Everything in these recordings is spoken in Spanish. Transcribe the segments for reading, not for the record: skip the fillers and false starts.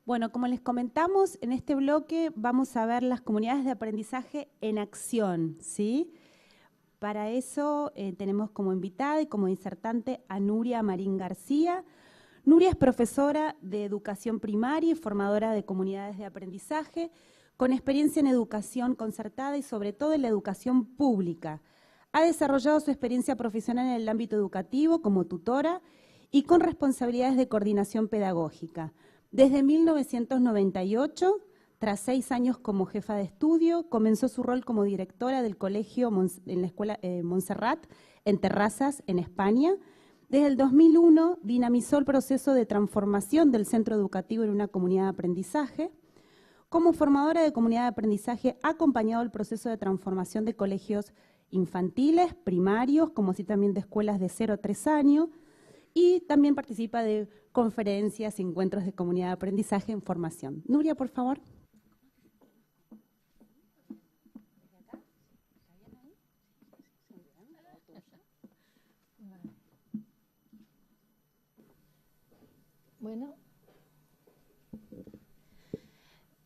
Bueno, como les comentamos, en este bloque vamos a ver las comunidades de aprendizaje en acción, ¿sí? Para eso tenemos como invitada y como disertante a Nuria Marín García. Nuria es profesora de educación primaria y formadora de comunidades de aprendizaje, con experiencia en educación concertada y sobre todo en la educación pública. Ha desarrollado su experiencia profesional en el ámbito educativo como tutora y con responsabilidades de coordinación pedagógica. Desde 1998, tras 6 años como jefa de estudio, comenzó su rol como directora del colegio en la escuela Montserrat, en Terrazas, en España. Desde el 2001 dinamizó el proceso de transformación del centro educativo en una comunidad de aprendizaje. Como formadora de comunidad de aprendizaje, ha acompañado el proceso de transformación de colegios infantiles, primarios, como así también de escuelas de 0 a 3 años, y también participa de conferencias y encuentros de comunidad de aprendizaje en formación. Nuria, por favor. Bueno,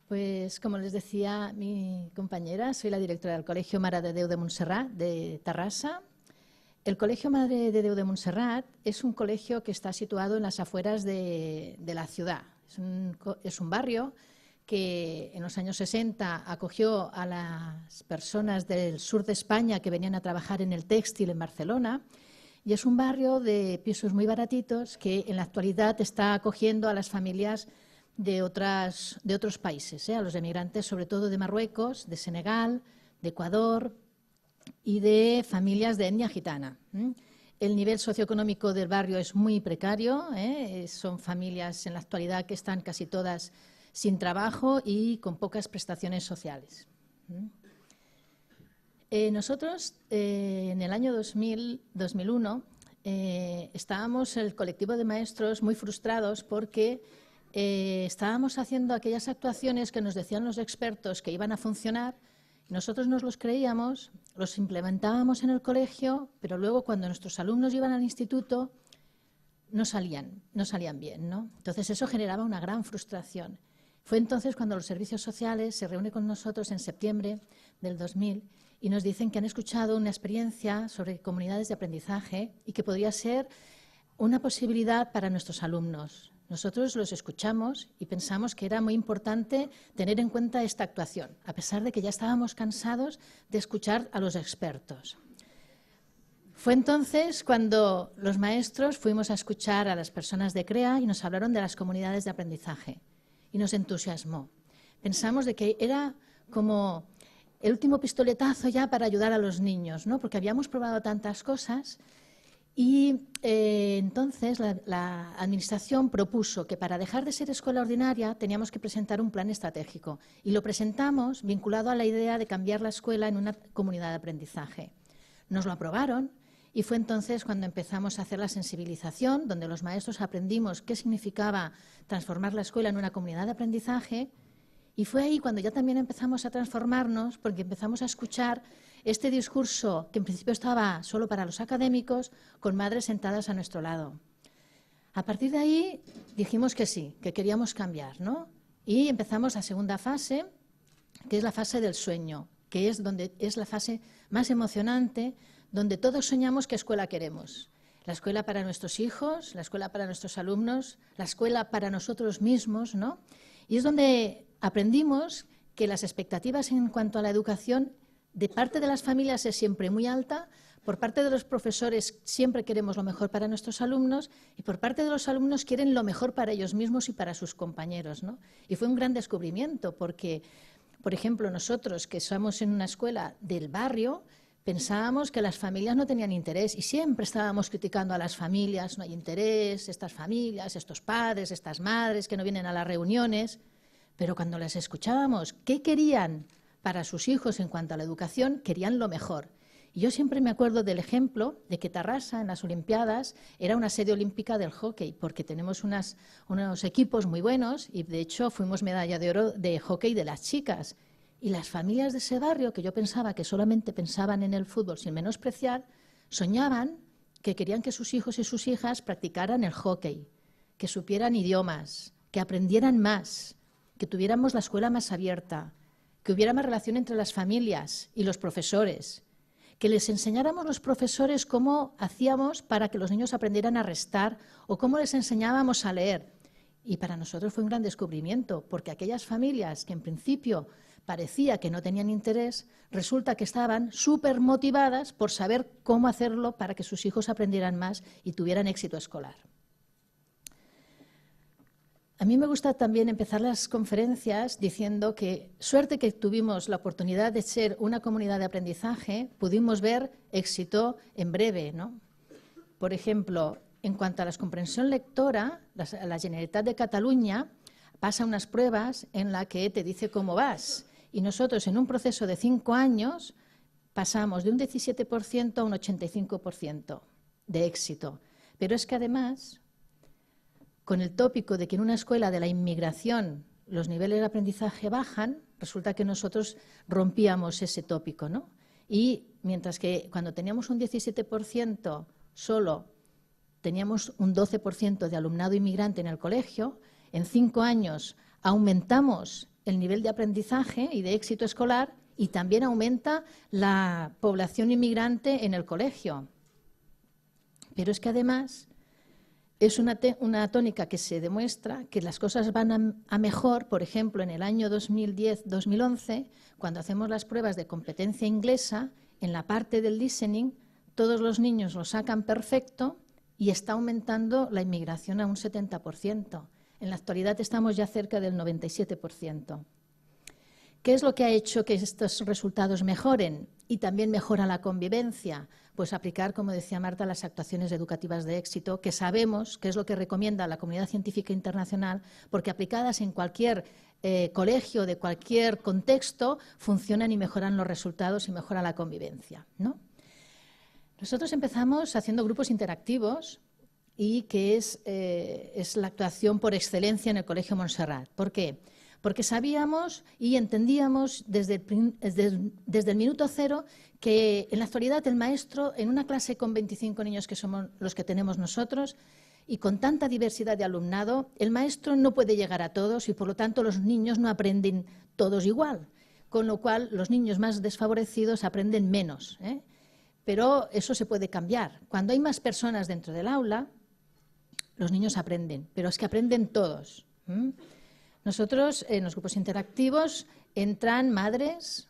pues como les decía mi compañera, soy la directora del Colegio Mare de Déu de Montserrat de Terrassa. El Colegio Mare de Déu de Montserrat es un colegio que está situado en las afueras de la ciudad. Es un barrio que en los años 60 acogió a las personas del sur de España que venían a trabajar en el textil en Barcelona. Y es un barrio de pisos muy baratitos que en la actualidad está acogiendo a las familias de otros países, a los emigrantes, sobre todo de Marruecos, de Senegal, de Ecuador y de familias de etnia gitana. El nivel socioeconómico del barrio es muy precario, son familias en la actualidad que están casi todas sin trabajo y con pocas prestaciones sociales. Nosotros, en el año 2001, estábamos el colectivo de maestros muy frustrados porque estábamos haciendo aquellas actuaciones que nos decían los expertos que iban a funcionar. Nosotros nos los creíamos, los implementábamos en el colegio, pero luego cuando nuestros alumnos iban al instituto no salían bien, ¿no? Entonces eso generaba una gran frustración. Fue entonces cuando los servicios sociales se reúnen con nosotros en septiembre del 2000 y nos dicen que han escuchado una experiencia sobre comunidades de aprendizaje y que podría ser una posibilidad para nuestros alumnos. Nosotros los escuchamos y pensamos que era muy importante tener en cuenta esta actuación, a pesar de que ya estábamos cansados de escuchar a los expertos. Fue entonces cuando los maestros fuimos a escuchar a las personas de CREA y nos hablaron de las comunidades de aprendizaje y nos entusiasmó. Pensamos de que era como el último pistoletazo ya para ayudar a los niños, ¿no? Porque habíamos probado tantas cosas y entonces la administración propuso que para dejar de ser escuela ordinaria teníamos que presentar un plan estratégico y lo presentamos vinculado a la idea de cambiar la escuela en una comunidad de aprendizaje. Nos lo aprobaron y fue entonces cuando empezamos a hacer la sensibilización, donde los maestros aprendimos qué significaba transformar la escuela en una comunidad de aprendizaje. Y fue ahí cuando ya también empezamos a transformarnos, porque empezamos a escuchar este discurso que en principio estaba solo para los académicos, con madres sentadas a nuestro lado. A partir de ahí dijimos que sí, que queríamos cambiar, ¿no? Y empezamos la segunda fase, que es la fase del sueño, que es donde es la fase más emocionante, donde todos soñamos qué escuela queremos. La escuela para nuestros hijos, la escuela para nuestros alumnos, la escuela para nosotros mismos, ¿no? Y es donde aprendimos que las expectativas en cuanto a la educación de parte de las familias es siempre muy alta, por parte de los profesores siempre queremos lo mejor para nuestros alumnos y por parte de los alumnos quieren lo mejor para ellos mismos y para sus compañeros, ¿no? Y fue un gran descubrimiento porque, por ejemplo, nosotros que somos en una escuela del barrio, pensábamos que las familias no tenían interés y siempre estábamos criticando a las familias, no hay interés, estas familias, estos padres, estas madres que no vienen a las reuniones. Pero cuando las escuchábamos, ¿qué querían para sus hijos en cuanto a la educación? Querían lo mejor. Y yo siempre me acuerdo del ejemplo de que Terrassa en las Olimpiadas era una sede olímpica del hockey, porque tenemos unos equipos muy buenos y de hecho fuimos medalla de oro de hockey de las chicas. Y las familias de ese barrio, que yo pensaba que solamente pensaban en el fútbol sin menospreciar, soñaban que querían que sus hijos y sus hijas practicaran el hockey, que supieran idiomas, que aprendieran más, que tuviéramos la escuela más abierta, que hubiera más relación entre las familias y los profesores, que les enseñáramos los profesores cómo hacíamos para que los niños aprendieran a restar o cómo les enseñábamos a leer. Y para nosotros fue un gran descubrimiento, porque aquellas familias que en principio parecía que no tenían interés, resulta que estaban súper motivadas por saber cómo hacerlo para que sus hijos aprendieran más y tuvieran éxito escolar. A mí me gusta también empezar las conferencias diciendo que suerte que tuvimos la oportunidad de ser una comunidad de aprendizaje, pudimos ver éxito en breve, ¿no? Por ejemplo, en cuanto a la comprensión lectora, la Generalitat de Cataluña pasa unas pruebas en las que te dice cómo vas. Y nosotros en un proceso de 5 años pasamos de un 17% a un 85% de éxito. Pero es que además, con el tópico de que en una escuela de la inmigración los niveles de aprendizaje bajan, resulta que nosotros rompíamos ese tópico, ¿no? Y mientras que cuando teníamos un 17% solo teníamos un 12% de alumnado inmigrante en el colegio, en 5 años aumentamos el nivel de aprendizaje y de éxito escolar y también aumenta la población inmigrante en el colegio. Pero es que además es una tónica que se demuestra que las cosas van a mejor, por ejemplo, en el año 2010-2011, cuando hacemos las pruebas de competencia inglesa, en la parte del listening, todos los niños lo sacan perfecto y está aumentando la inmigración a un 70%. En la actualidad estamos ya cerca del 97%. ¿Qué es lo que ha hecho que estos resultados mejoren? Y también mejora la convivencia. Pues aplicar, como decía Marta, las actuaciones educativas de éxito, que sabemos que es lo que recomienda la comunidad científica internacional, porque aplicadas en cualquier colegio, de cualquier contexto, funcionan y mejoran los resultados y mejora la convivencia, ¿no? Nosotros empezamos haciendo grupos interactivos y que es la actuación por excelencia en el Colegio Montserrat. ¿Por qué? Porque sabíamos y entendíamos desde el minuto cero que en la actualidad el maestro, en una clase con 25 niños que somos los que tenemos nosotros y con tanta diversidad de alumnado, el maestro no puede llegar a todos y por lo tanto los niños no aprenden todos igual, con lo cual los niños más desfavorecidos aprenden menos, ¿eh? Pero eso se puede cambiar. Cuando hay más personas dentro del aula, los niños aprenden, pero es que aprenden todos. Nosotros, en los grupos interactivos, entran madres,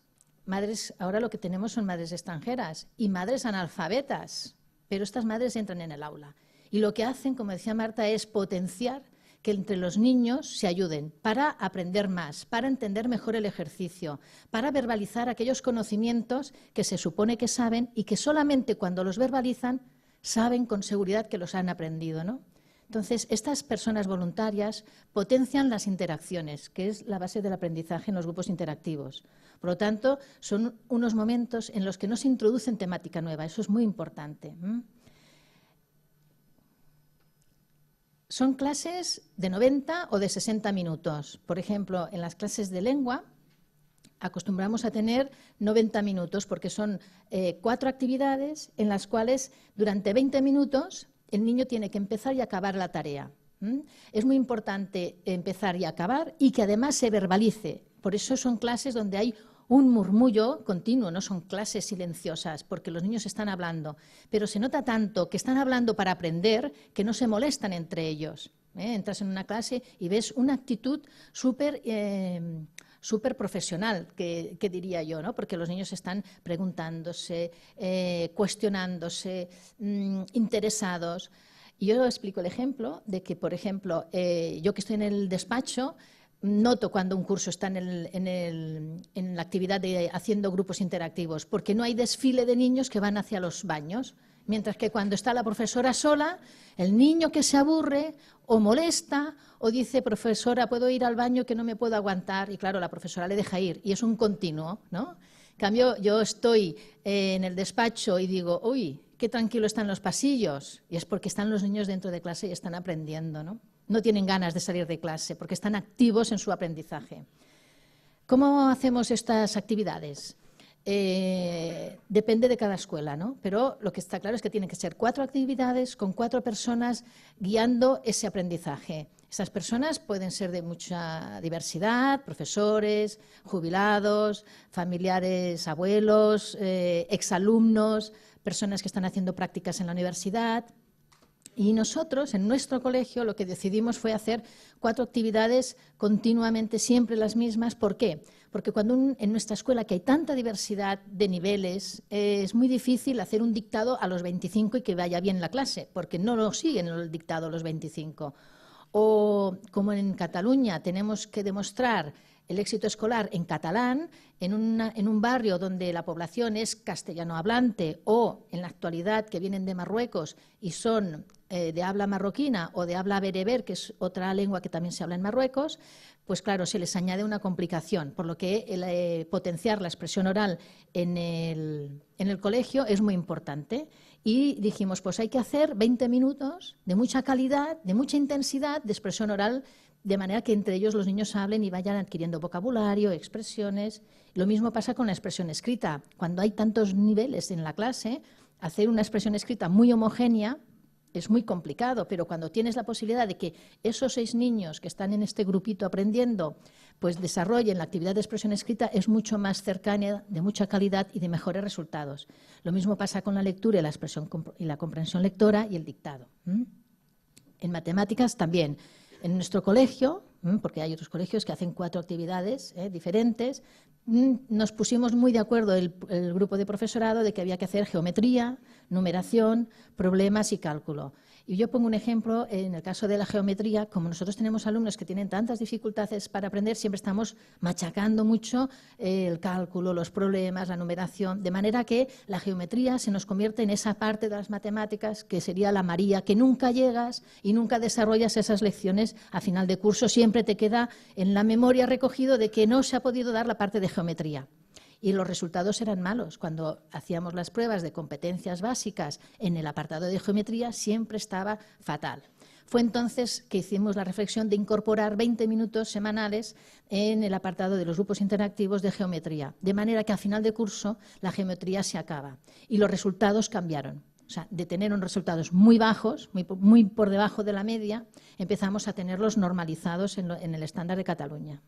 ahora lo que tenemos son madres extranjeras y madres analfabetas, pero estas madres entran en el aula. Y lo que hacen, como decía Marta, es potenciar que entre los niños se ayuden para aprender más, para entender mejor el ejercicio, para verbalizar aquellos conocimientos que se supone que saben y que solamente cuando los verbalizan saben con seguridad que los han aprendido, ¿no? Entonces, estas personas voluntarias potencian las interacciones, que es la base del aprendizaje en los grupos interactivos. Por lo tanto, son unos momentos en los que no se introduce temática nueva, eso es muy importante. Son clases de 90 o de 60 minutos. Por ejemplo, en las clases de lengua acostumbramos a tener 90 minutos porque son 4 actividades en las cuales durante 20 minutos el niño tiene que empezar y acabar la tarea. Es muy importante empezar y acabar y que además se verbalice. Por eso son clases donde hay un murmullo continuo, no son clases silenciosas, porque los niños están hablando. Pero se nota tanto que están hablando para aprender que no se molestan entre ellos. Entras en una clase y ves una actitud súper profesional, que diría yo, ¿no? Porque los niños están preguntándose, cuestionándose, interesados. Y yo explico el ejemplo de que, por ejemplo, yo que estoy en el despacho, noto cuando un curso está en la actividad de haciendo grupos interactivos, porque no hay desfile de niños que van hacia los baños, mientras que cuando está la profesora sola, el niño que se aburre o molesta o dice, profesora, ¿puedo ir al baño que no me puedo aguantar? Y claro, la profesora le deja ir y es un continuo, ¿no? En cambio, yo estoy en el despacho y digo, uy, qué tranquilo están los pasillos, y es porque están los niños dentro de clase y están aprendiendo, ¿no? No tienen ganas de salir de clase porque están activos en su aprendizaje. ¿Cómo hacemos estas actividades? Depende de cada escuela, ¿no? Pero lo que está claro es que tienen que ser 4 actividades con 4 personas guiando ese aprendizaje. Estas personas pueden ser de mucha diversidad, profesores, jubilados, familiares, abuelos, exalumnos, personas que están haciendo prácticas en la universidad. Y nosotros, en nuestro colegio, lo que decidimos fue hacer 4 actividades continuamente, siempre las mismas. ¿Por qué? Porque cuando en nuestra escuela, que hay tanta diversidad de niveles, es muy difícil hacer un dictado a los 25 y que vaya bien la clase, porque no lo siguen el dictado a los 25. O como en Cataluña tenemos que demostrar el éxito escolar en catalán, en un barrio donde la población es castellano hablante, o en la actualidad que vienen de Marruecos y son de habla marroquina o de habla bereber, que es otra lengua que también se habla en Marruecos, pues claro, se les añade una complicación, por lo que potenciar la expresión oral en el colegio es muy importante. Y dijimos, pues hay que hacer 20 minutos de mucha calidad, de mucha intensidad de expresión oral, de manera que entre ellos los niños hablen y vayan adquiriendo vocabulario, expresiones. Lo mismo pasa con la expresión escrita. Cuando hay tantos niveles en la clase, hacer una expresión escrita muy homogénea es muy complicado, pero cuando tienes la posibilidad de que esos 6 niños que están en este grupito aprendiendo, pues desarrollen la actividad de expresión escrita, es mucho más cercana, de mucha calidad y de mejores resultados. Lo mismo pasa con la lectura y la expresión y la comprensión lectora y el dictado. En matemáticas también. En nuestro colegio, porque hay otros colegios que hacen 4 actividades diferentes, nos pusimos muy de acuerdo el grupo de profesorado de que había que hacer geometría, numeración, problemas y cálculo. Y yo pongo un ejemplo, en el caso de la geometría, como nosotros tenemos alumnos que tienen tantas dificultades para aprender, siempre estamos machacando mucho el cálculo, los problemas, la numeración, de manera que la geometría se nos convierte en esa parte de las matemáticas que sería la María, que nunca llegas y nunca desarrollas esas lecciones a final de curso, siempre te queda en la memoria recogido de que no se ha podido dar la parte de geometría. Y los resultados eran malos. Cuando hacíamos las pruebas de competencias básicas en el apartado de geometría, siempre estaba fatal. Fue entonces que hicimos la reflexión de incorporar 20 minutos semanales en el apartado de los grupos interactivos de geometría, de manera que a final de curso la geometría se acaba y los resultados cambiaron. O sea, de tener unos resultados muy bajos, muy por debajo de la media, empezamos a tenerlos normalizados en el estándar de Cataluña.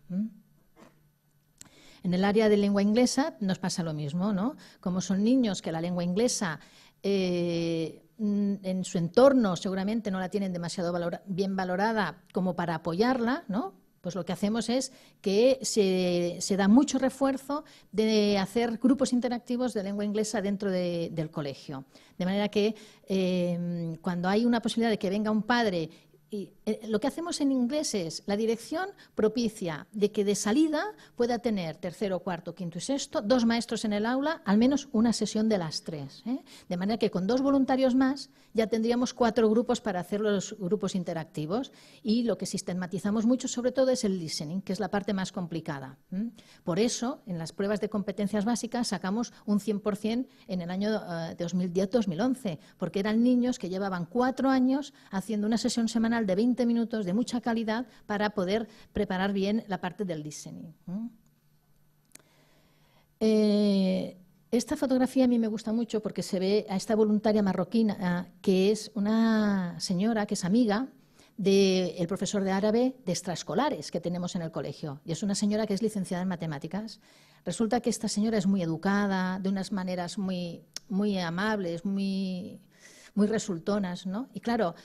En el área de lengua inglesa nos pasa lo mismo, ¿no? Como son niños que la lengua inglesa en su entorno seguramente no la tienen demasiado bien valorada como para apoyarla, ¿no? Pues lo que hacemos es que se da mucho refuerzo de hacer grupos interactivos de lengua inglesa dentro del colegio. De manera que cuando hay una posibilidad de que venga un padre, y lo que hacemos en inglés es, la dirección propicia de que de salida pueda tener tercero, cuarto, quinto y sexto, 2 maestros en el aula, al menos una sesión de las 3. De manera que con 2 voluntarios más ya tendríamos 4 grupos para hacer los grupos interactivos. Y lo que sistematizamos mucho sobre todo es el listening, que es la parte más complicada. Por eso, en las pruebas de competencias básicas sacamos un 100% en el año 2010-2011, porque eran niños que llevaban 4 años haciendo una sesión semanal de 20 minutos de mucha calidad para poder preparar bien la parte del listening. Esta fotografía a mí me gusta mucho porque se ve a esta voluntaria marroquina, que es una señora que es amiga del profesor de árabe de extraescolares que tenemos en el colegio. Y es una señora que es licenciada en matemáticas. Resulta que esta señora es muy educada, de unas maneras muy amables, muy resultonas, ¿no? Y claro,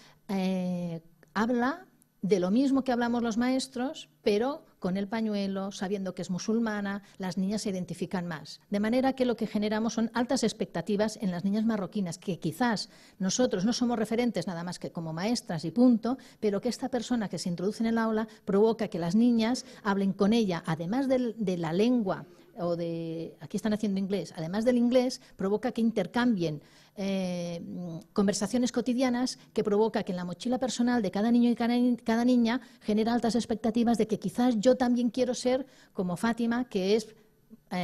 habla de lo mismo que hablamos los maestros, pero con el pañuelo, sabiendo que es musulmana, las niñas se identifican más. De manera que lo que generamos son altas expectativas en las niñas marroquinas, que quizás nosotros no somos referentes nada más que como maestras y punto, pero que esta persona que se introduce en el aula provoca que las niñas hablen con ella, además de la lengua, o aquí están haciendo inglés, además del inglés, provoca que intercambien conversaciones cotidianas, que provoca que en la mochila personal de cada niño y cada niña genera altas expectativas de que quizás yo también quiero ser como Fátima, que es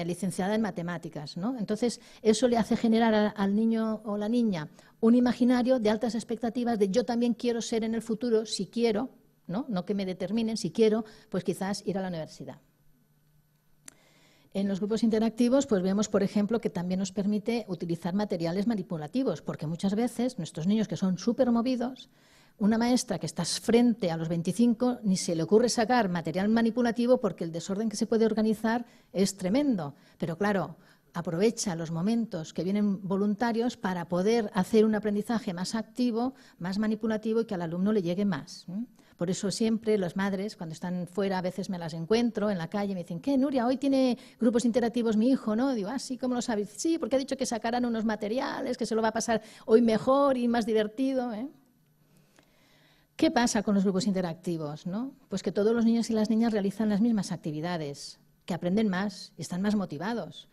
licenciada en matemáticas, ¿no? Entonces, eso le hace generar al niño o la niña un imaginario de altas expectativas de yo también quiero ser en el futuro, si quiero, no que me determinen, si quiero, pues quizás ir a la universidad. En los grupos interactivos, pues vemos, por ejemplo, que también nos permite utilizar materiales manipulativos, porque muchas veces nuestros niños que son súper movidos, Una maestra que estás frente a los 25 ni se le ocurre sacar material manipulativo porque el desorden que se puede organizar es tremendo. Pero claro, aprovecha los momentos que vienen voluntarios para poder hacer un aprendizaje más activo, más manipulativo y que al alumno le llegue más. Por eso siempre las madres, cuando están fuera, a veces me las encuentro en la calle y me dicen, ¿qué, Nuria? Hoy tiene grupos interactivos mi hijo, ¿no? Digo, sí, ¿cómo lo sabes? Sí, porque ha dicho que sacarán unos materiales, que se lo va a pasar hoy mejor y más divertido, ¿eh? ¿Qué pasa con los grupos interactivos, no? Pues que todos los niños y las niñas realizan las mismas actividades, que aprenden más y están más motivados.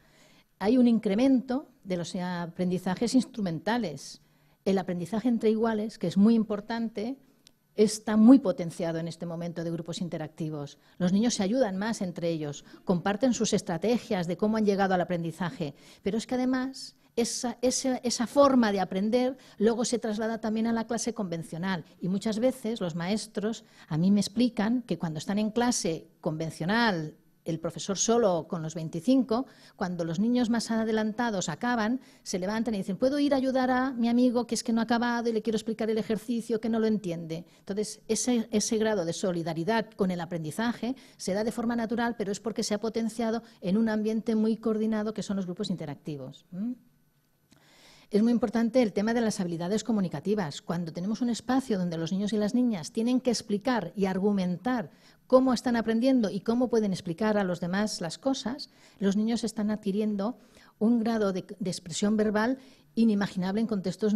Hay un incremento de los aprendizajes instrumentales. El aprendizaje entre iguales, que es muy importante, está muy potenciado en este momento de grupos interactivos. Los niños se ayudan más entre ellos, comparten sus estrategias de cómo han llegado al aprendizaje, pero es que además esa forma de aprender luego se traslada también a la clase convencional y muchas veces los maestros a mí me explican que cuando están en clase convencional, el profesor solo con los 25, cuando los niños más adelantados acaban, se levantan y dicen, ¿puedo ir a ayudar a mi amigo que es que no ha acabado y le quiero explicar el ejercicio que no lo entiende? Entonces, ese grado de solidaridad con el aprendizaje se da de forma natural, pero es porque se ha potenciado en un ambiente muy coordinado que son los grupos interactivos. Es muy importante el tema de las habilidades comunicativas. Cuando tenemos un espacio donde los niños y las niñas tienen que explicar y argumentar cómo están aprendiendo y cómo pueden explicar a los demás las cosas, los niños están adquiriendo un grado de expresión verbal inimaginable en contextos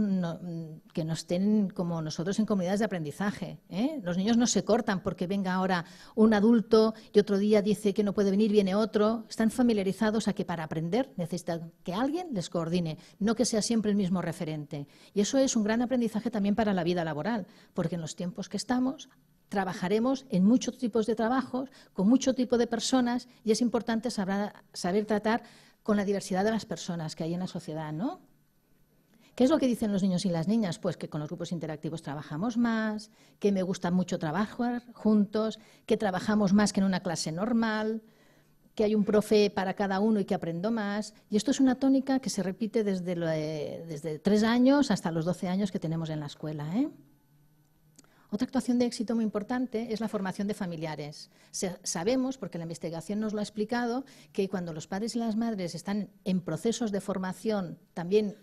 que no estén como nosotros en comunidades de aprendizaje, ¿eh? Los niños no se cortan porque venga ahora un adulto y otro día dice que no puede venir, viene otro. Están familiarizados a que para aprender necesitan que alguien les coordine, no que sea siempre el mismo referente. Y eso es un gran aprendizaje también para la vida laboral, porque en los tiempos que estamos trabajaremos en muchos tipos de trabajos, con mucho tipo de personas y es importante saber tratar con la diversidad de las personas que hay en la sociedad, ¿no? ¿Qué es lo que dicen los niños y las niñas? Pues que con los grupos interactivos trabajamos más, que me gusta mucho trabajar juntos, que trabajamos más que en una clase normal, que hay un profe para cada uno y que aprendo más. Y esto es una tónica que se repite desde 3 años hasta los 12 años que tenemos en la escuela, ¿eh? Otra actuación de éxito muy importante es la formación de familiares. Sabemos, porque la investigación nos lo ha explicado, que cuando los padres y las madres están en procesos de formación, también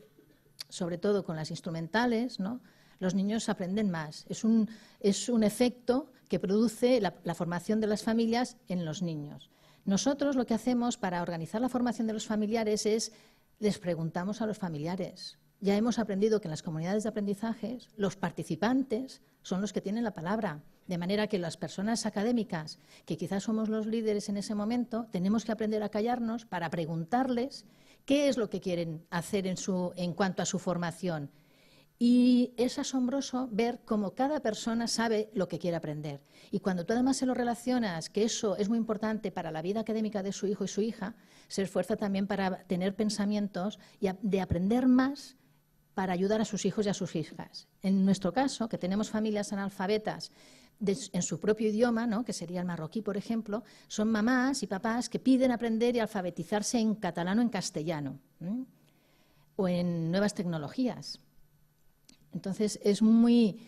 sobre todo con las instrumentales, ¿no?, los niños aprenden más. Es un efecto que produce la formación de las familias en los niños. Nosotros lo que hacemos para organizar la formación de los familiares es, les preguntamos a los familiares. Ya hemos aprendido que en las comunidades de aprendizaje los participantes son los que tienen la palabra, de manera que las personas académicas, que quizás somos los líderes en ese momento, tenemos que aprender a callarnos para preguntarles qué es lo que quieren hacer en cuanto a su formación. Y es asombroso ver cómo cada persona sabe lo que quiere aprender. Y cuando tú además se lo relacionas, que eso es muy importante para la vida académica de su hijo y su hija, se esfuerza también para tener pensamientos y de aprender más para ayudar a sus hijos y a sus hijas. En nuestro caso, que tenemos familias analfabetas en su propio idioma, ¿no?, que sería el marroquí, por ejemplo, son mamás y papás que piden aprender y alfabetizarse en catalán o en castellano, o en nuevas tecnologías. Entonces, es muy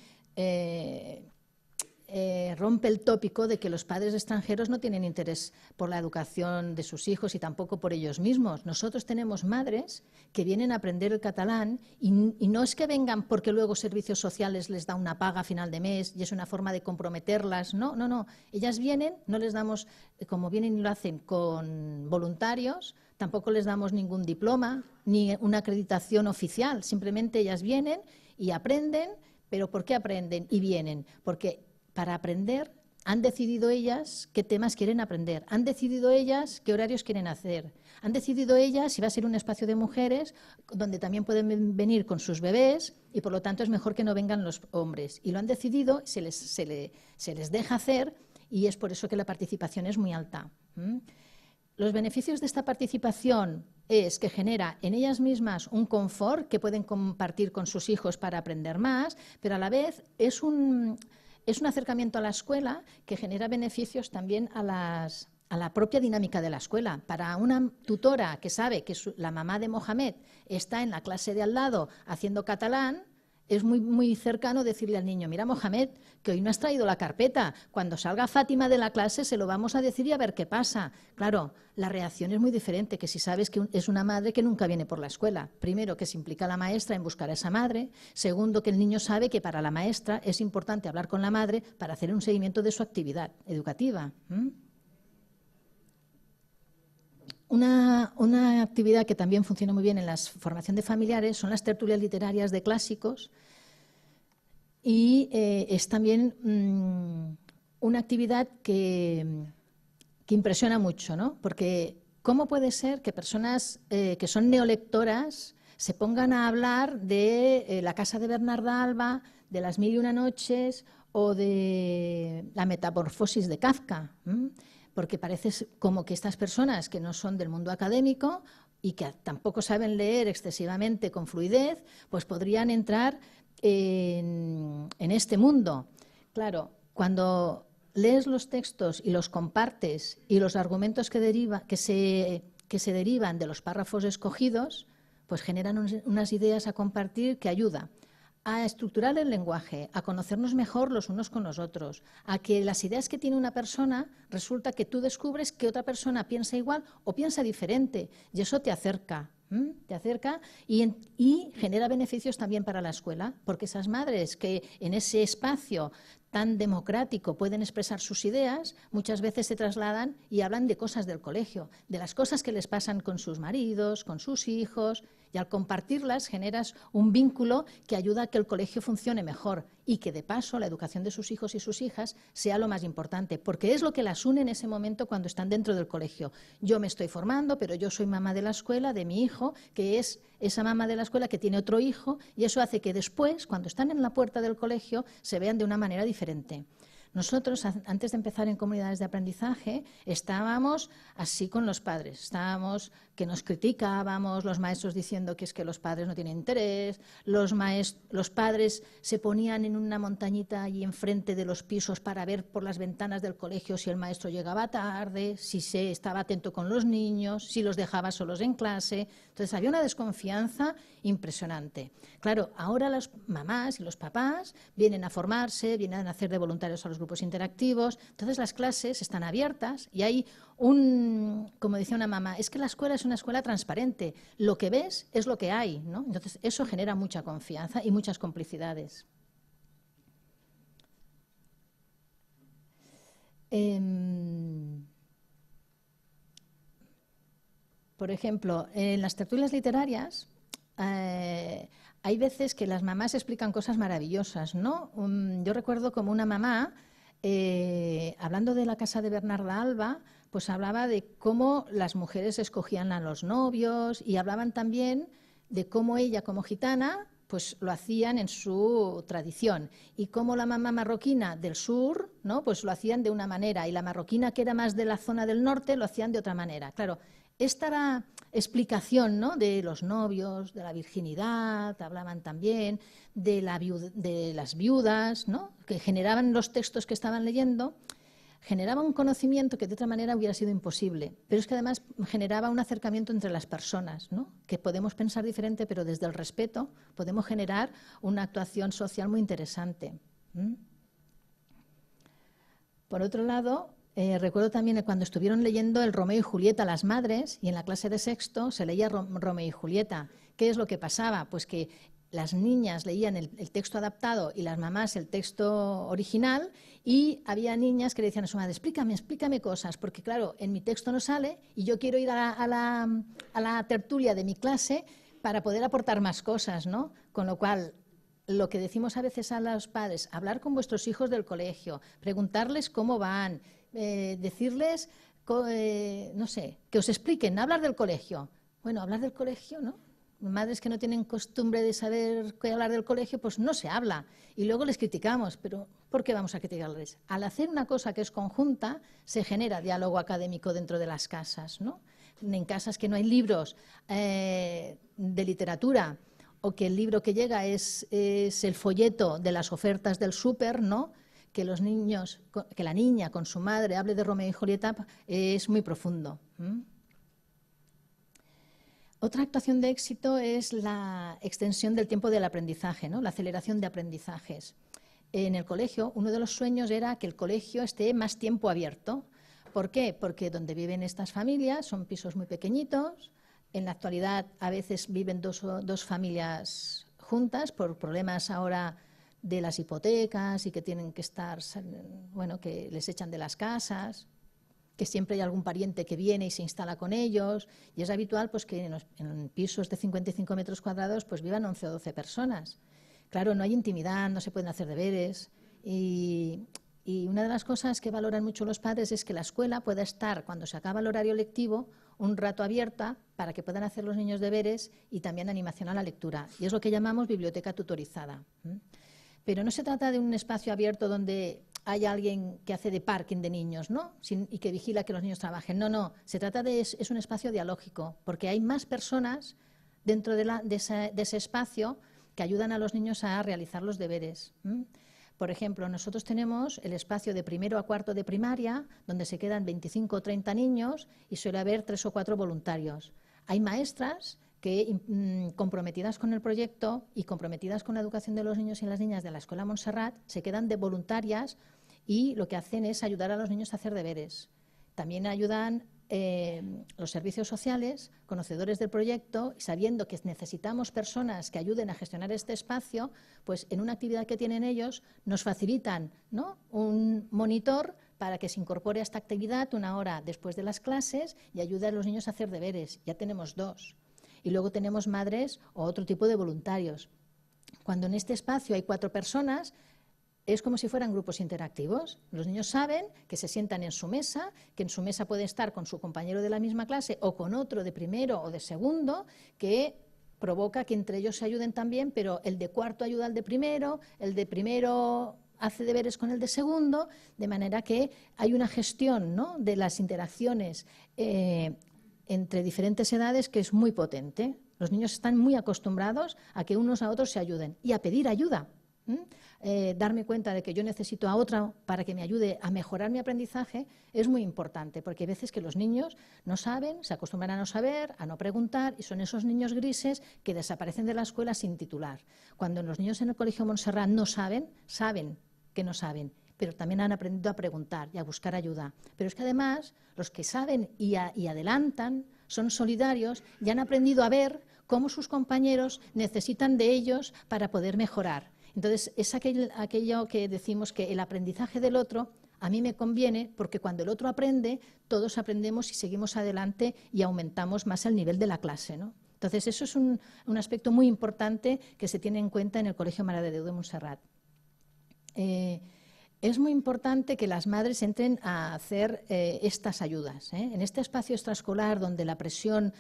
rompe el tópico de que los padres extranjeros no tienen interés por la educación de sus hijos y tampoco por ellos mismos. Nosotros tenemos madres que vienen a aprender el catalán y no es que vengan porque luego Servicios Sociales les da una paga a final de mes y es una forma de comprometerlas. No, no, no. Ellas vienen, no les damos, como vienen y lo hacen con voluntarios, tampoco les damos ningún diploma ni una acreditación oficial. Simplemente ellas vienen y aprenden. ¿Pero por qué aprenden y vienen? Porque para aprender han decidido ellas qué temas quieren aprender, han decidido ellas qué horarios quieren hacer, han decidido ellas si va a ser un espacio de mujeres donde también pueden venir con sus bebés y por lo tanto es mejor que no vengan los hombres. Y lo han decidido, se les deja hacer y es por eso que la participación es muy alta. Los beneficios de esta participación es que genera en ellas mismas un confort que pueden compartir con sus hijos para aprender más, pero a la vez es un acercamiento a la escuela que genera beneficios también a la propia dinámica de la escuela. Para una tutora que sabe que la mamá de Mohamed está en la clase de al lado haciendo catalán, es muy cercano decirle al niño, mira, Mohamed, que hoy no has traído la carpeta. Cuando salga Fátima de la clase se lo vamos a decir y a ver qué pasa. Claro, la reacción es muy diferente que si sabes que es una madre que nunca viene por la escuela. Primero, que se implica la maestra en buscar a esa madre. Segundo, que el niño sabe que para la maestra es importante hablar con la madre para hacer un seguimiento de su actividad educativa. Una actividad que también funciona muy bien en la formación de familiares son las tertulias literarias de clásicos y es también una actividad que impresiona mucho, ¿no? Porque ¿cómo puede ser que personas que son neolectoras se pongan a hablar de La casa de Bernarda Alba, de Las mil y una noches o de La metamorfosis de Kafka? Porque parece como que estas personas que no son del mundo académico y que tampoco saben leer excesivamente con fluidez, pues podrían entrar en este mundo. Claro, cuando lees los textos y los compartes y los argumentos que se derivan de los párrafos escogidos, pues generan unas ideas a compartir que ayuda a estructurar el lenguaje, a conocernos mejor los unos con los otros, a que las ideas que tiene una persona resulta que tú descubres que otra persona piensa igual o piensa diferente y eso te acerca y genera beneficios también para la escuela, porque esas madres que en ese espacio tan democrático pueden expresar sus ideas, muchas veces se trasladan y hablan de cosas del colegio, de las cosas que les pasan con sus maridos, con sus hijos, y al compartirlas generas un vínculo que ayuda a que el colegio funcione mejor y que de paso la educación de sus hijos y sus hijas sea lo más importante, porque es lo que las une en ese momento cuando están dentro del colegio. Yo me estoy formando, pero yo soy mamá de la escuela, de mi hijo, que es esa mamá de la escuela que tiene otro hijo, y eso hace que después, cuando están en la puerta del colegio, se vean de una manera diferente. Nosotros, antes de empezar en comunidades de aprendizaje, estábamos así con los padres. Estábamos que nos criticábamos, los maestros diciendo que es que los padres no tienen interés, los padres se ponían en una montañita allí enfrente de los pisos para ver por las ventanas del colegio si el maestro llegaba tarde, si se estaba atento con los niños, si los dejaba solos en clase. Entonces había una desconfianza impresionante. Claro, ahora las mamás y los papás vienen a formarse, vienen a hacer de voluntarios a los grupos interactivos, entonces las clases están abiertas y hay como decía una mamá, es que la escuela es una escuela transparente, lo que ves es lo que hay, ¿no? Entonces eso genera mucha confianza y muchas complicidades. Por ejemplo, en las tertulias literarias hay veces que las mamás explican cosas maravillosas, ¿no? Yo recuerdo como una mamá, hablando de La casa de Bernarda Alba, pues hablaba de cómo las mujeres escogían a los novios y hablaban también de cómo ella, como gitana, pues lo hacían en su tradición y cómo la mamá marroquina del sur, ¿no? Pues lo hacían de una manera y la marroquina que era más de la zona del norte lo hacían de otra manera. Claro, esta era explicación, ¿no? De los novios, de la virginidad, hablaban también de las viudas, ¿no? Que generaban los textos que estaban leyendo, generaba un conocimiento que de otra manera hubiera sido imposible, pero es que además generaba un acercamiento entre las personas, ¿no? Que podemos pensar diferente, pero desde el respeto podemos generar una actuación social muy interesante. Por otro lado, recuerdo también cuando estuvieron leyendo el Romeo y Julieta las madres, y en la clase de sexto se leía Romeo y Julieta. ¿Qué es lo que pasaba? Pues que las niñas leían el texto adaptado y las mamás el texto original, y había niñas que le decían a su madre, explícame cosas, porque claro, en mi texto no sale y yo quiero ir a la tertulia de mi clase para poder aportar más cosas, ¿no? Con lo cual, lo que decimos a veces a los padres, hablar con vuestros hijos del colegio, preguntarles cómo van, decirles, no sé, que os expliquen, hablar del colegio. Bueno, hablar del colegio, ¿no? Madres que no tienen costumbre de saber qué hablar del colegio, pues no se habla. Y luego les criticamos, pero ¿por qué vamos a criticarles? Al hacer una cosa que es conjunta, se genera diálogo académico dentro de las casas, ¿no? En casas que no hay libros de literatura, o que el libro que llega es el folleto de las ofertas del súper, ¿no? Que los niños, que la niña con su madre hable de Romeo y Julieta es muy profundo. Otra actuación de éxito es la extensión del tiempo del aprendizaje, ¿no? La aceleración de aprendizajes. En el colegio, uno de los sueños era que el colegio esté más tiempo abierto. ¿Por qué? Porque donde viven estas familias son pisos muy pequeñitos. En la actualidad, a veces viven dos familias juntas por problemas ahora de las hipotecas y que tienen que estar, bueno, que les echan de las casas, que siempre hay algún pariente que viene y se instala con ellos, y es habitual pues, que en pisos de 55 metros cuadrados pues, vivan 11 o 12 personas. Claro, no hay intimidad, no se pueden hacer deberes, y una de las cosas que valoran mucho los padres es que la escuela pueda estar, cuando se acaba el horario lectivo, un rato abierta para que puedan hacer los niños deberes y también animación a la lectura. Y es lo que llamamos biblioteca tutorizada. Pero no se trata de un espacio abierto donde hay alguien que hace de parking de niños, ¿no? Y que vigila que los niños trabajen. No, no, se trata es un espacio dialógico, porque hay más personas dentro de ese espacio que ayudan a los niños a realizar los deberes. Por ejemplo, nosotros tenemos el espacio de primero a cuarto de primaria, donde se quedan 25 o 30 niños y suele haber 3 o 4 voluntarios. Hay maestras que, comprometidas con el proyecto y comprometidas con la educación de los niños y las niñas de la Escuela Montserrat, se quedan de voluntarias y lo que hacen es ayudar a los niños a hacer deberes. También ayudan los servicios sociales, conocedores del proyecto, sabiendo que necesitamos personas que ayuden a gestionar este espacio, pues en una actividad que tienen ellos nos facilitan, ¿no?, un monitor para que se incorpore a esta actividad 1 hora después de las clases y ayude a los niños a hacer deberes. Ya tenemos 2. Y luego tenemos madres o otro tipo de voluntarios. Cuando en este espacio hay 4 personas, es como si fueran grupos interactivos. Los niños saben que se sientan en su mesa, que en su mesa puede estar con su compañero de la misma clase o con otro de primero o de segundo, que provoca que entre ellos se ayuden también, pero el de cuarto ayuda al de primero, el de primero hace deberes con el de segundo, de manera que hay una gestión, ¿no?, de las interacciones entre diferentes edades que es muy potente. Los niños están muy acostumbrados a que unos a otros se ayuden y a pedir ayuda. Darme cuenta de que yo necesito a otra para que me ayude a mejorar mi aprendizaje es muy importante, porque hay veces que los niños no saben, se acostumbran a no saber, a no preguntar, y son esos niños grises que desaparecen de la escuela sin titular. Cuando los niños en el Colegio Montserrat no saben, saben que no saben, pero también han aprendido a preguntar y a buscar ayuda. Pero es que además los que saben y adelantan son solidarios y han aprendido a ver cómo sus compañeros necesitan de ellos para poder mejorar. Entonces, es aquello que decimos que el aprendizaje del otro a mí me conviene, porque cuando el otro aprende, todos aprendemos y seguimos adelante y aumentamos más el nivel de la clase, ¿no? Entonces, eso es un aspecto muy importante que se tiene en cuenta en el Colegio Mare de Déu de Montserrat. Es muy importante que las madres entren a hacer estas ayudas. En este espacio extraescolar donde la presión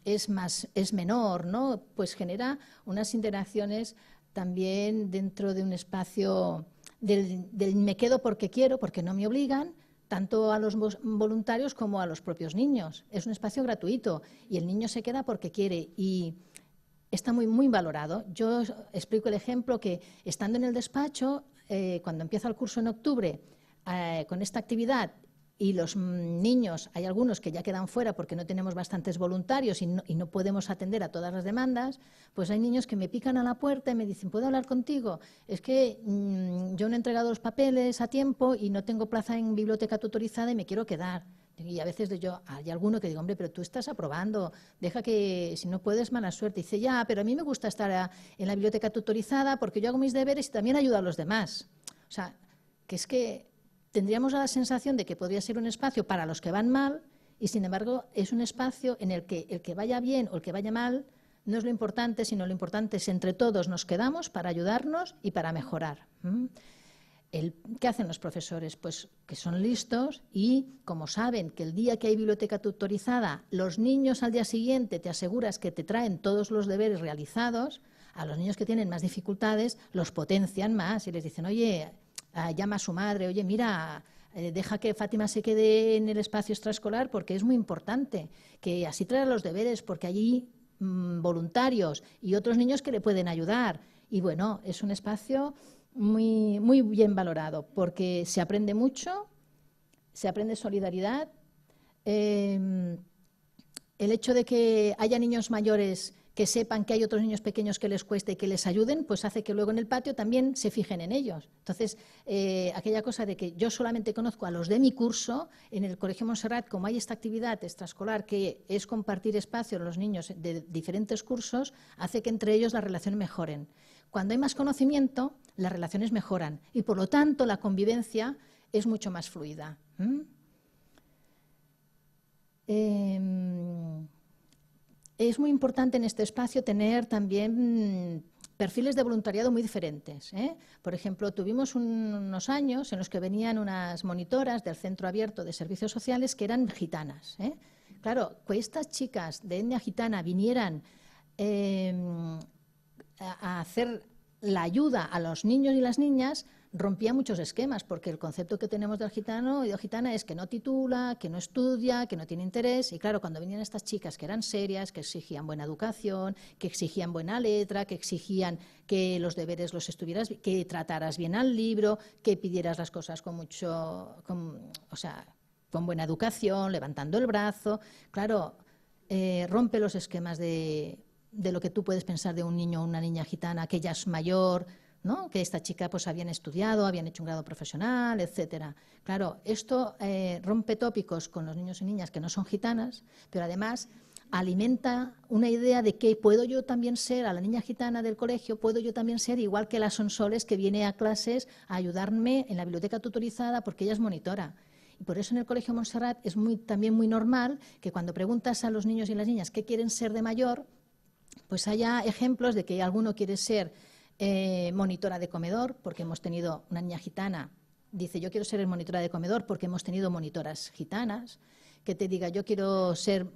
es menor, ¿no?, pues genera unas interacciones también dentro de un espacio del me quedo porque quiero, porque no me obligan, tanto a los voluntarios como a los propios niños. Es un espacio gratuito y el niño se queda porque quiere y está muy, muy valorado. Yo explico el ejemplo que estando en el despacho, cuando empieza el curso en octubre, con esta actividad, y los niños, hay algunos que ya quedan fuera porque no tenemos bastantes voluntarios y no podemos atender a todas las demandas, pues hay niños que me pican a la puerta y me dicen, ¿puedo hablar contigo? Es que yo no he entregado los papeles a tiempo y no tengo plaza en biblioteca tutorizada y me quiero quedar. Y a veces hay alguno que digo, hombre, pero tú estás aprobando, deja que si no puedes, mala suerte. Y dice, ya, pero a mí me gusta estar en la biblioteca tutorizada porque yo hago mis deberes y también ayudo a los demás. O sea, que es que tendríamos la sensación de que podría ser un espacio para los que van mal y, sin embargo, es un espacio en el que vaya bien o el que vaya mal no es lo importante, sino lo importante es entre todos nos quedamos para ayudarnos y para mejorar. ¿Qué hacen los profesores? Pues que son listos y, como saben que el día que hay biblioteca tutorizada, los niños al día siguiente te aseguras que te traen todos los deberes realizados, a los niños que tienen más dificultades los potencian más y les dicen, oye, llama a su madre, oye, mira, deja que Fátima se quede en el espacio extraescolar porque es muy importante, que así trae los deberes porque allí voluntarios y otros niños que le pueden ayudar. Y bueno, es un espacio muy, muy bien valorado porque se aprende mucho, se aprende solidaridad, el hecho de que haya niños mayores que sepan que hay otros niños pequeños que les cueste y que les ayuden, pues hace que luego en el patio también se fijen en ellos. Entonces, aquella cosa de que yo solamente conozco a los de mi curso, en el Colegio Montserrat, como hay esta actividad extraescolar que es compartir espacio a los niños de diferentes cursos, hace que entre ellos las relaciones mejoren. Cuando hay más conocimiento, las relaciones mejoran y, por lo tanto, la convivencia es mucho más fluida. Es muy importante en este espacio tener también perfiles de voluntariado muy diferentes. Por ejemplo, tuvimos unos años en los que venían unas monitoras del Centro Abierto de Servicios Sociales que eran gitanas. Claro, que estas chicas de etnia gitana vinieran a hacer la ayuda a los niños y las niñas, rompía muchos esquemas, porque el concepto que tenemos del gitano y de gitana es que no titula, que no estudia, que no tiene interés. Y claro, cuando venían estas chicas que eran serias, que exigían buena educación, que exigían buena letra, que exigían que los deberes los estuvieras, que trataras bien al libro, que pidieras las cosas con buena educación, levantando el brazo, claro, rompe los esquemas de lo que tú puedes pensar de un niño o una niña gitana, que ya es mayor, ¿no? Que esta chica pues habían estudiado, habían hecho un grado profesional, etcétera. Claro, esto rompe tópicos con los niños y niñas que no son gitanas, pero además alimenta una idea de que puedo yo también ser, a la niña gitana del colegio, puedo yo también ser igual que la Sonsoles que viene a clases a ayudarme en la biblioteca tutorizada porque ella es monitora. Y por eso en el Colegio Montserrat es también muy normal que cuando preguntas a los niños y las niñas qué quieren ser de mayor, pues haya ejemplos de que alguno quiere ser monitora de comedor, porque hemos tenido una niña gitana, dice yo quiero ser monitora de comedor porque hemos tenido monitoras gitanas, que te diga yo quiero ser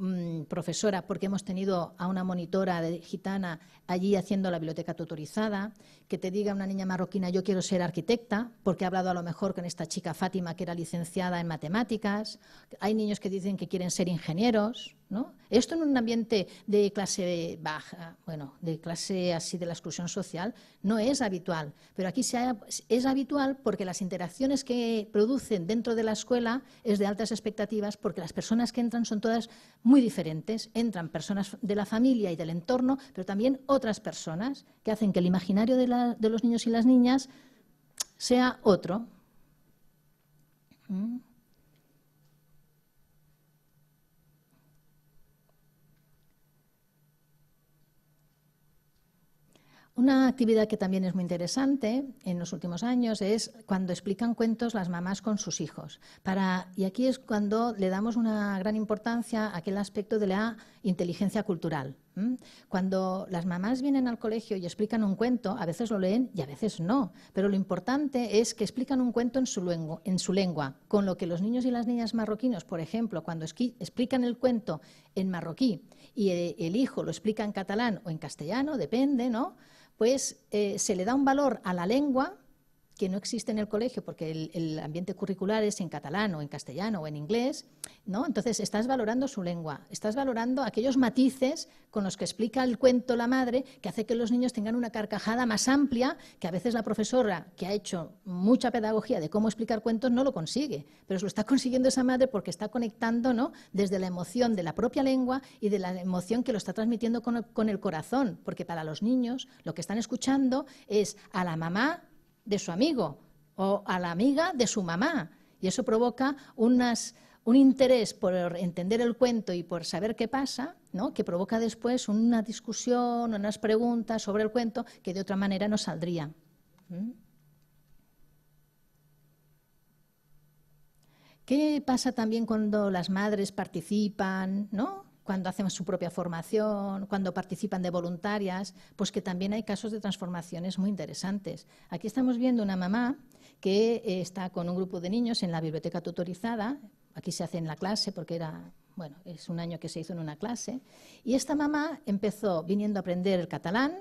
profesora porque hemos tenido a una monitora gitana allí haciendo la biblioteca tutorizada, que te diga una niña marroquina yo quiero ser arquitecta porque he hablado a lo mejor con esta chica Fátima que era licenciada en matemáticas. Hay niños que dicen que quieren ser ingenieros, ¿no? Esto en un ambiente de clase baja, bueno, de clase así de la exclusión social, no es habitual, pero aquí es habitual porque las interacciones que producen dentro de la escuela es de altas expectativas, porque las personas que entran son todas muy diferentes. Entran personas de la familia y del entorno, pero también otras personas que hacen que el imaginario de los niños y las niñas sea otro. Una actividad que también es muy interesante en los últimos años es cuando explican cuentos las mamás con sus hijos. Y aquí es cuando le damos una gran importancia a aquel aspecto de la inteligencia cultural. Cuando las mamás vienen al colegio y explican un cuento, a veces lo leen y a veces no. Pero lo importante es que explican un cuento en su lengua, con lo que los niños y las niñas marroquinos, por ejemplo, cuando explican el cuento en marroquí y el hijo lo explica en catalán o en castellano, depende, ¿no? Pues se le da un valor a la lengua que no existe en el colegio porque el ambiente curricular es en catalán o en castellano o en inglés, ¿no? Entonces estás valorando su lengua, estás valorando aquellos matices con los que explica el cuento la madre, que hace que los niños tengan una carcajada más amplia, que a veces la profesora, que ha hecho mucha pedagogía de cómo explicar cuentos, no lo consigue, pero lo está consiguiendo esa madre porque está conectando, ¿no?, desde la emoción de la propia lengua y de la emoción que lo está transmitiendo con el corazón, porque para los niños lo que están escuchando es a la mamá de su amigo o a la amiga de su mamá, y eso provoca un interés por entender el cuento y por saber qué pasa, ¿no?, que provoca después una discusión, unas preguntas sobre el cuento que de otra manera no saldría. ¿Qué pasa también cuando las madres participan, ¿no?, cuando hacen su propia formación, cuando participan de voluntarias? Pues que también hay casos de transformaciones muy interesantes. Aquí estamos viendo una mamá que está con un grupo de niños en la biblioteca tutorizada. Aquí se hace en la clase porque es un año que se hizo en una clase. Y esta mamá empezó viniendo a aprender el catalán,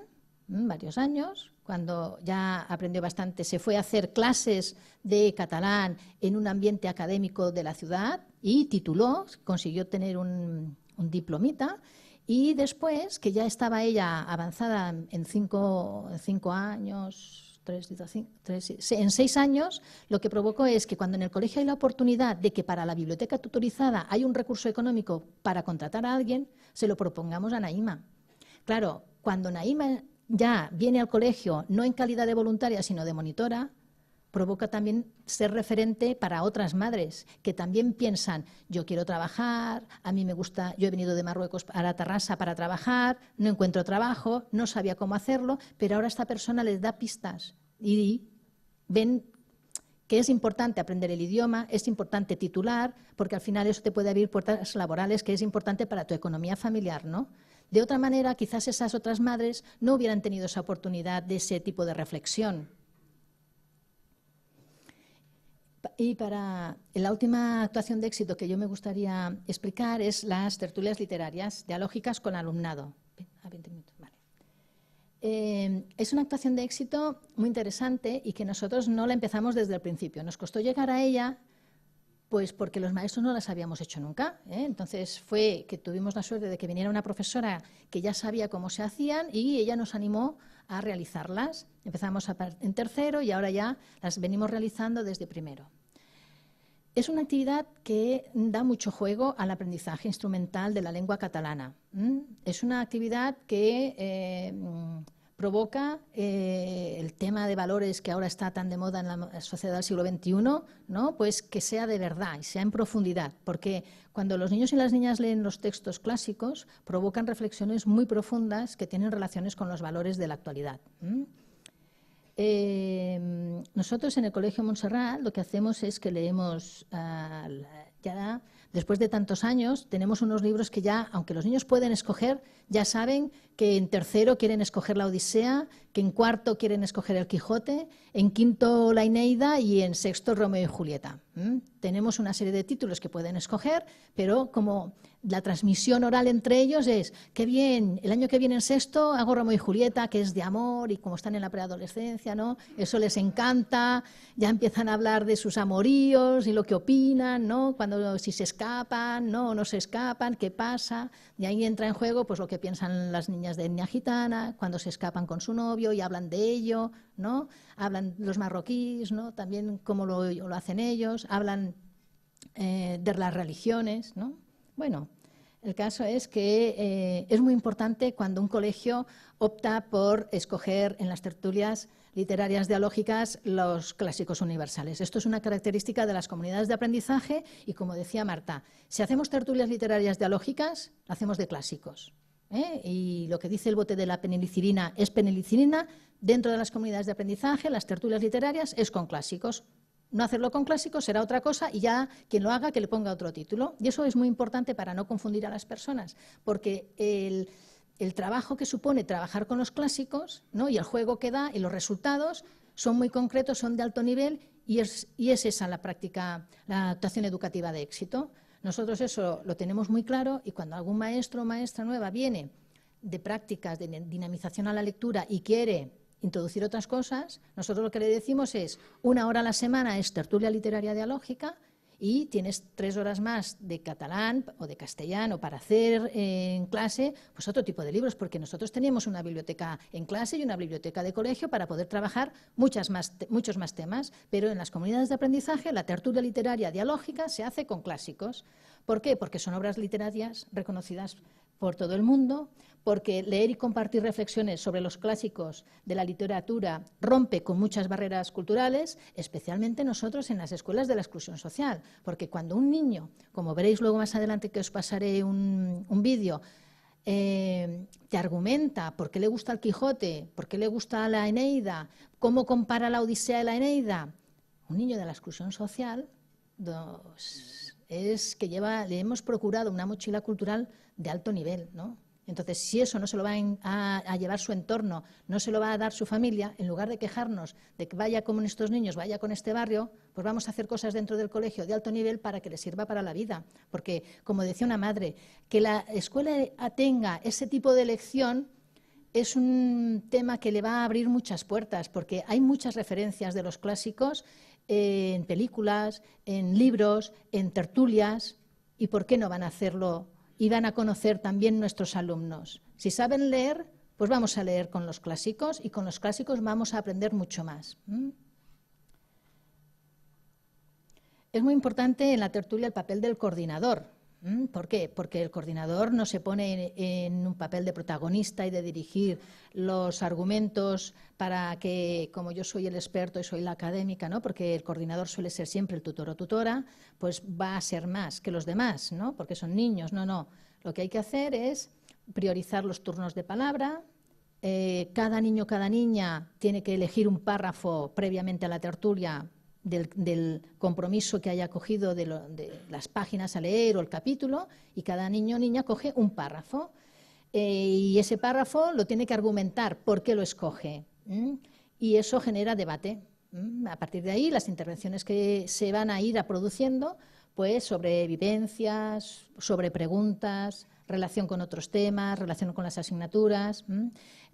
varios años. Cuando ya aprendió bastante, se fue a hacer clases de catalán en un ambiente académico de la ciudad y tituló, consiguió tener un diplomita, y después, que ya estaba ella avanzada en 5 años, en 6 años, lo que provocó es que cuando en el colegio hay la oportunidad de que para la biblioteca tutorizada hay un recurso económico para contratar a alguien, se lo propongamos a Naima. Claro, cuando Naima ya viene al colegio, no en calidad de voluntaria, sino de monitora, provoca también ser referente para otras madres que también piensan, yo quiero trabajar, a mí me gusta, yo he venido de Marruecos a la Tarrasa para trabajar, no encuentro trabajo, no sabía cómo hacerlo, pero ahora esta persona les da pistas y ven que es importante aprender el idioma, es importante titular, porque al final eso te puede abrir puertas laborales, que es importante para tu economía familiar, ¿no? De otra manera, quizás esas otras madres no hubieran tenido esa oportunidad de ese tipo de reflexión. Y para la última actuación de éxito que yo me gustaría explicar es las tertulias literarias dialógicas con alumnado. A 20 minutos, vale. Es una actuación de éxito muy interesante y que nosotros no la empezamos desde el principio. Nos costó llegar a ella pues porque los maestros no las habíamos hecho nunca, ¿eh? Entonces fue que tuvimos la suerte de que viniera una profesora que ya sabía cómo se hacían y ella nos animó a realizarlas. Empezamos en tercero y ahora ya las venimos realizando desde primero. Es una actividad que da mucho juego al aprendizaje instrumental de la lengua catalana. Es una actividad que provoca el tema de valores que ahora está tan de moda en la sociedad del siglo XXI, ¿no? Pues que sea de verdad y sea en profundidad, porque cuando los niños y las niñas leen los textos clásicos provocan reflexiones muy profundas que tienen relaciones con los valores de la actualidad. Nosotros en el Colegio Montserrat lo que hacemos es que leemos, ya después de tantos años, tenemos unos libros que ya, aunque los niños pueden escoger, ya saben que en tercero quieren escoger la Odisea, que en cuarto quieren escoger el Quijote, en quinto la Eneida y en sexto Romeo y Julieta. Tenemos una serie de títulos que pueden escoger, pero como la transmisión oral entre ellos es, qué bien, el año que viene en sexto hago Romeo y Julieta, que es de amor y como están en la preadolescencia, ¿no? Eso les encanta, ya empiezan a hablar de sus amoríos y lo que opinan, ¿no? Cuando si se escapan, ¿no? O no se escapan, qué pasa, y ahí entra en juego pues lo que piensan las niñas de etnia gitana, cuando se escapan con su novio y hablan de ello, ¿no? Hablan los marroquíes, ¿no? También cómo lo hacen ellos, hablan de las religiones, ¿no? Bueno, el caso es que es muy importante cuando un colegio opta por escoger en las tertulias literarias dialógicas los clásicos universales. Esto es una característica de las comunidades de aprendizaje y, como decía Marta, si hacemos tertulias literarias dialógicas, lo hacemos de clásicos. Y lo que dice el bote de la penicilina es penicilina, dentro de las comunidades de aprendizaje, las tertulias literarias es con clásicos. No hacerlo con clásicos será otra cosa y ya quien lo haga que le ponga otro título. Y eso es muy importante para no confundir a las personas, porque el trabajo que supone trabajar con los clásicos, ¿no? Y el juego que da y los resultados son muy concretos, son de alto nivel y es esa la práctica, la actuación educativa de éxito. Nosotros eso lo tenemos muy claro y cuando algún maestro o maestra nueva viene de prácticas de dinamización a la lectura y quiere introducir otras cosas, nosotros lo que le decimos es 1 hora a la semana es tertulia literaria dialógica y tienes 3 horas más de catalán o de castellano para hacer en clase pues otro tipo de libros, porque nosotros teníamos una biblioteca en clase y una biblioteca de colegio para poder trabajar muchos más temas, pero en las comunidades de aprendizaje la tertulia literaria dialógica se hace con clásicos. ¿Por qué? Porque son obras literarias reconocidas por todo el mundo, porque leer y compartir reflexiones sobre los clásicos de la literatura rompe con muchas barreras culturales, especialmente nosotros en las escuelas de la exclusión social, porque cuando un niño, como veréis luego más adelante que os pasaré un vídeo, te argumenta por qué le gusta el Quijote, por qué le gusta la Eneida, cómo compara la Odisea y la Eneida, un niño de la exclusión social es que le hemos procurado una mochila cultural de alto nivel, ¿no? Entonces, si eso no se lo va a llevar su entorno, no se lo va a dar su familia, en lugar de quejarnos de que vaya con estos niños, vaya con este barrio, pues vamos a hacer cosas dentro del colegio de alto nivel para que les sirva para la vida. Porque, como decía una madre, que la escuela tenga ese tipo de elección es un tema que le va a abrir muchas puertas, porque hay muchas referencias de los clásicos en películas, en libros, en tertulias, ¿y por qué no van a hacerlo? Y van a conocer también nuestros alumnos. Si saben leer, Pues vamos a leer con los clásicos y con los clásicos vamos a aprender mucho más. Es muy importante en la tertulia el papel del coordinador. ¿Por qué? Porque el coordinador no se pone en un papel de protagonista y de dirigir los argumentos para que, como yo soy el experto y soy la académica, ¿no? Porque el coordinador suele ser siempre el tutor o tutora, pues va a ser más que los demás, ¿no? Porque son niños. No. Lo que hay que hacer es priorizar los turnos de palabra. Cada niño, cada niña tiene que elegir un párrafo previamente a la tertulia del compromiso que haya cogido de las páginas a leer o el capítulo, y cada niño o niña coge un párrafo. Y ese párrafo lo tiene que argumentar por qué lo escoge. Y eso genera debate. A partir de ahí, las intervenciones que se van a ir produciendo, pues sobre vivencias, sobre preguntas, relación con otros temas, relación con las asignaturas.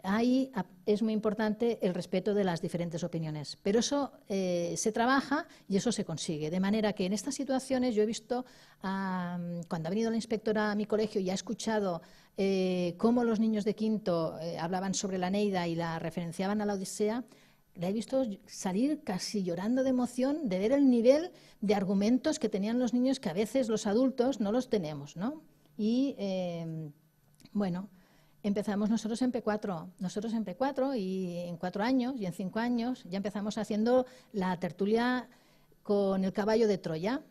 Ahí es muy importante el respeto de las diferentes opiniones. Pero eso se trabaja y eso se consigue. De manera que en estas situaciones yo he visto, cuando ha venido la inspectora a mi colegio y ha escuchado cómo los niños de quinto hablaban sobre la Eneida y la referenciaban a la Odisea, la he visto salir casi llorando de emoción de ver el nivel de argumentos que tenían los niños que a veces los adultos no los tenemos, ¿no? Y bueno, empezamos nosotros en P4 y en 4 años y en 5 años ya empezamos haciendo la tertulia con El caballo de Troya.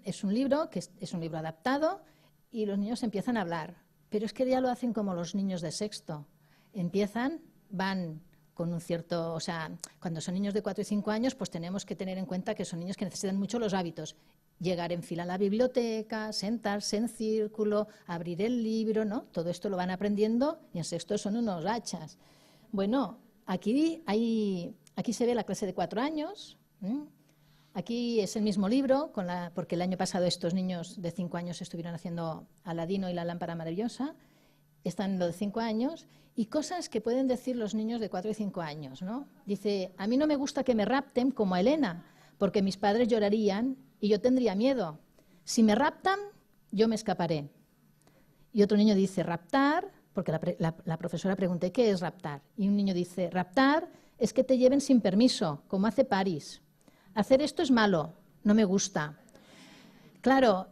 Es un libro que es un libro adaptado y los niños empiezan a hablar, pero es que ya lo hacen como los niños de sexto. Van con un cierto, o sea, cuando son niños de 4 y 5 años, pues tenemos que tener en cuenta que son niños que necesitan mucho los hábitos. Llegar en fila a la biblioteca, sentarse en círculo, abrir el libro, ¿no? Todo esto lo van aprendiendo y en sexto son unos hachas. Bueno, aquí se ve la clase de 4 años. Aquí es el mismo libro, porque el año pasado estos niños de 5 años estuvieron haciendo Aladino y la lámpara maravillosa. Están los de 5 años y cosas que pueden decir los niños de 4 y 5 años, ¿no? Dice, a mí no me gusta que me rapten como a Elena, porque mis padres llorarían y yo tendría miedo. Si me raptan, yo me escaparé. Y otro niño dice, raptar, porque la profesora pregunta, ¿qué es raptar? Y un niño dice, raptar es que te lleven sin permiso, como hace París. Hacer esto es malo, no me gusta. Claro,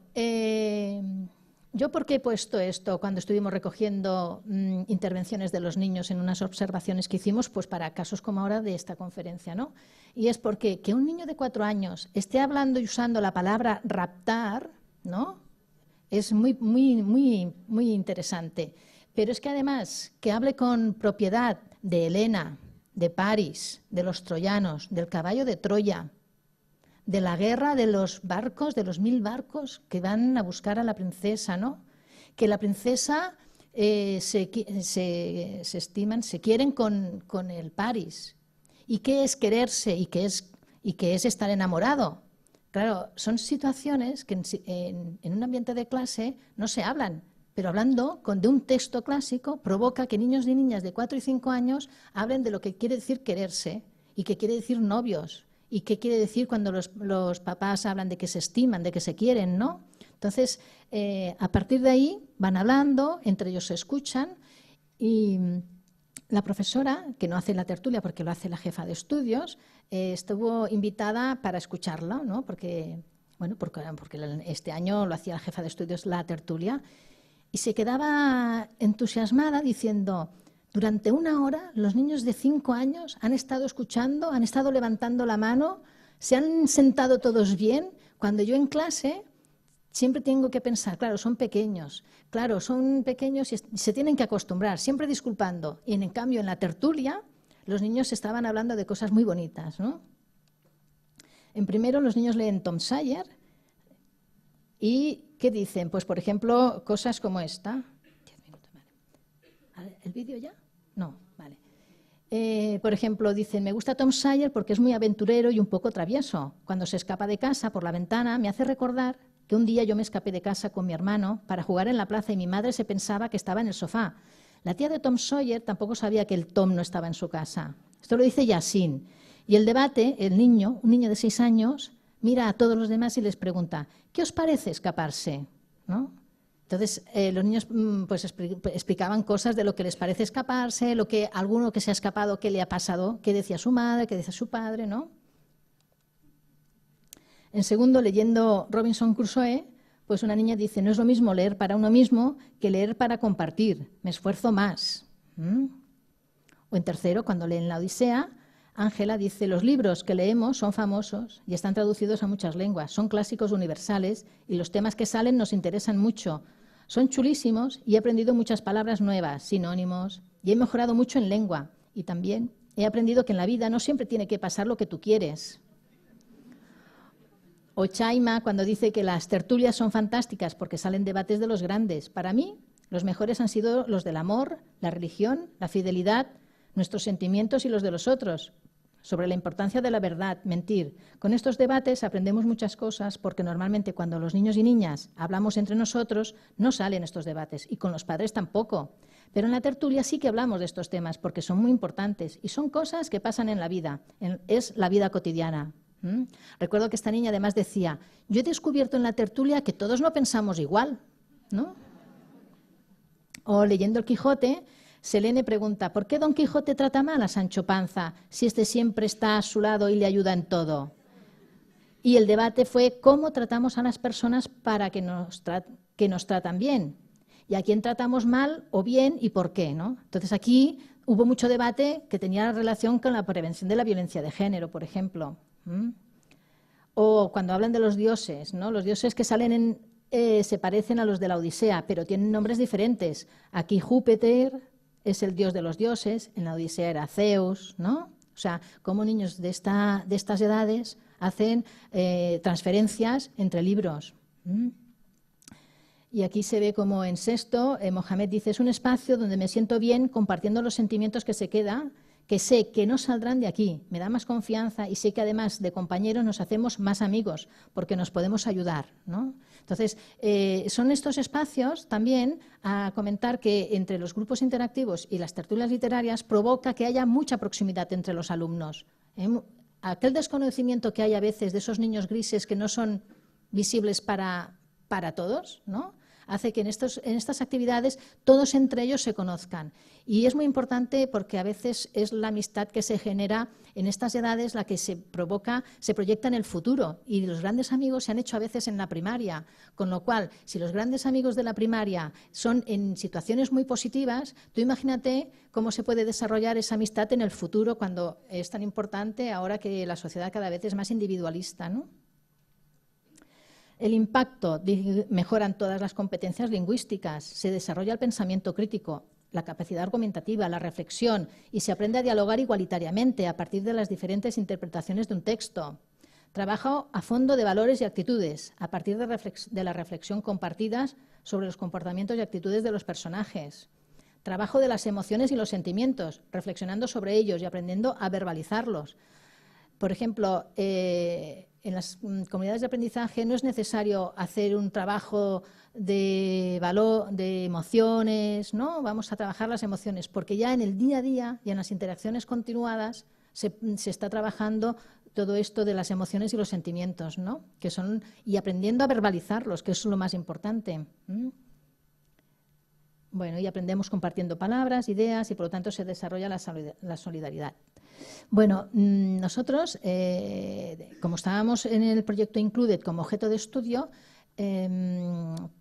¿yo por qué he puesto esto cuando estuvimos recogiendo intervenciones de los niños en unas observaciones que hicimos? Pues para casos como ahora de esta conferencia, ¿no? Y es porque que un niño de 4 años esté hablando y usando la palabra raptar, ¿no? Es muy interesante. Pero es que además que hable con propiedad de Helena, de París, de los troyanos, del caballo de Troya, de la guerra de los barcos, de los 1000 barcos que van a buscar a la princesa, ¿no? Que la princesa se quieren con el París. ¿Y qué es quererse? ¿Y qué es estar enamorado? Claro, son situaciones que en un ambiente de clase no se hablan, pero hablando de un texto clásico provoca que niños y niñas de 4 y 5 años hablen de lo que quiere decir quererse y qué quiere decir novios. ¿Y qué quiere decir cuando los papás hablan de que se estiman, de que se quieren, ¿no? Entonces, a partir de ahí van hablando, entre ellos se escuchan y la profesora, que no hace la tertulia porque lo hace la jefa de estudios, estuvo invitada para escucharla, ¿no? Porque este año lo hacía la jefa de estudios la tertulia y se quedaba entusiasmada diciendo... Durante 1 hora los niños de 5 años han estado escuchando, han estado levantando la mano, se han sentado todos bien. Cuando yo en clase siempre tengo que pensar, claro, son pequeños y se tienen que acostumbrar, siempre disculpando. Y en cambio en la tertulia los niños estaban hablando de cosas muy bonitas, ¿no? En primero los niños leen Tom Sawyer y ¿qué dicen? Pues por ejemplo cosas como esta. ¿El vídeo ya? No, vale. Por ejemplo, dicen, me gusta Tom Sawyer porque es muy aventurero y un poco travieso. Cuando se escapa de casa por la ventana me hace recordar que un día yo me escapé de casa con mi hermano para jugar en la plaza y mi madre se pensaba que estaba en el sofá. La tía de Tom Sawyer tampoco sabía que el Tom no estaba en su casa. Esto lo dice Yasin. Y el debate, un niño de 6 años, mira a todos los demás y les pregunta, ¿qué os parece escaparse? ¿No? Entonces, los niños pues explicaban cosas de lo que les parece escaparse, alguno que se ha escapado, qué le ha pasado, qué decía su madre, qué decía su padre, ¿no? En segundo, leyendo Robinson Crusoe, pues una niña dice, no es lo mismo leer para uno mismo que leer para compartir, me esfuerzo más. O en tercero, cuando leen la Odisea, Ángela dice, los libros que leemos son famosos y están traducidos a muchas lenguas, son clásicos universales y los temas que salen nos interesan mucho. Son chulísimos y he aprendido muchas palabras nuevas, sinónimos, y he mejorado mucho en lengua. Y también he aprendido que en la vida no siempre tiene que pasar lo que tú quieres. O Chaima, cuando dice que las tertulias son fantásticas porque salen debates de los grandes. Para mí, los mejores han sido los del amor, la religión, la fidelidad, nuestros sentimientos y los de los otros, sobre la importancia de la verdad, mentir. Con estos debates aprendemos muchas cosas porque normalmente cuando los niños y niñas hablamos entre nosotros no salen estos debates y con los padres tampoco. Pero en la tertulia sí que hablamos de estos temas porque son muy importantes y son cosas que pasan en la vida, es la vida cotidiana. Recuerdo que esta niña además decía, yo he descubierto en la tertulia que todos no pensamos igual, ¿no? O leyendo el Quijote, Selene pregunta, ¿por qué Don Quijote trata mal a Sancho Panza si este siempre está a su lado y le ayuda en todo? Y el debate fue cómo tratamos a las personas para que nos tratan bien. Y a quién tratamos mal o bien y por qué, ¿no? Entonces aquí hubo mucho debate que tenía relación con la prevención de la violencia de género, por ejemplo. O cuando hablan de los dioses, ¿no? Los dioses que salen se parecen a los de la Odisea, pero tienen nombres diferentes. Aquí Júpiter es el dios de los dioses, en la Odisea era Zeus, ¿no? O sea, cómo niños de estas edades hacen transferencias entre libros. Y aquí se ve como en sexto, Mohamed dice, es un espacio donde me siento bien compartiendo los sentimientos que se queda, que sé que no saldrán de aquí, me da más confianza y sé que además de compañeros nos hacemos más amigos porque nos podemos ayudar, ¿no? Entonces, son estos espacios también a comentar que entre los grupos interactivos y las tertulias literarias provoca que haya mucha proximidad entre los alumnos. Aquel desconocimiento que hay a veces de esos niños grises que no son visibles para todos, ¿no? Hace que en estas actividades todos entre ellos se conozcan. Y es muy importante porque a veces es la amistad que se genera en estas edades la que se proyecta en el futuro. Y los grandes amigos se han hecho a veces en la primaria. Con lo cual, si los grandes amigos de la primaria son en situaciones muy positivas, tú imagínate cómo se puede desarrollar esa amistad en el futuro cuando es tan importante ahora que la sociedad cada vez es más individualista, ¿no? El impacto, mejoran todas las competencias lingüísticas, se desarrolla el pensamiento crítico, la capacidad argumentativa, la reflexión y se aprende a dialogar igualitariamente a partir de las diferentes interpretaciones de un texto. Trabajo a fondo de valores y actitudes a partir de la reflexión compartidas sobre los comportamientos y actitudes de los personajes. Trabajo de las emociones y los sentimientos, reflexionando sobre ellos y aprendiendo a verbalizarlos. Por ejemplo, en las comunidades de aprendizaje no es necesario hacer un trabajo de valor, de emociones, ¿no? Vamos a trabajar las emociones, porque ya en el día a día y en las interacciones continuadas se está trabajando todo esto de las emociones y los sentimientos, ¿no? Y aprendiendo a verbalizarlos, que es lo más importante. Bueno, y aprendemos compartiendo palabras, ideas y por lo tanto se desarrolla la solidaridad. Bueno, nosotros, como estábamos en el proyecto Included como objeto de estudio,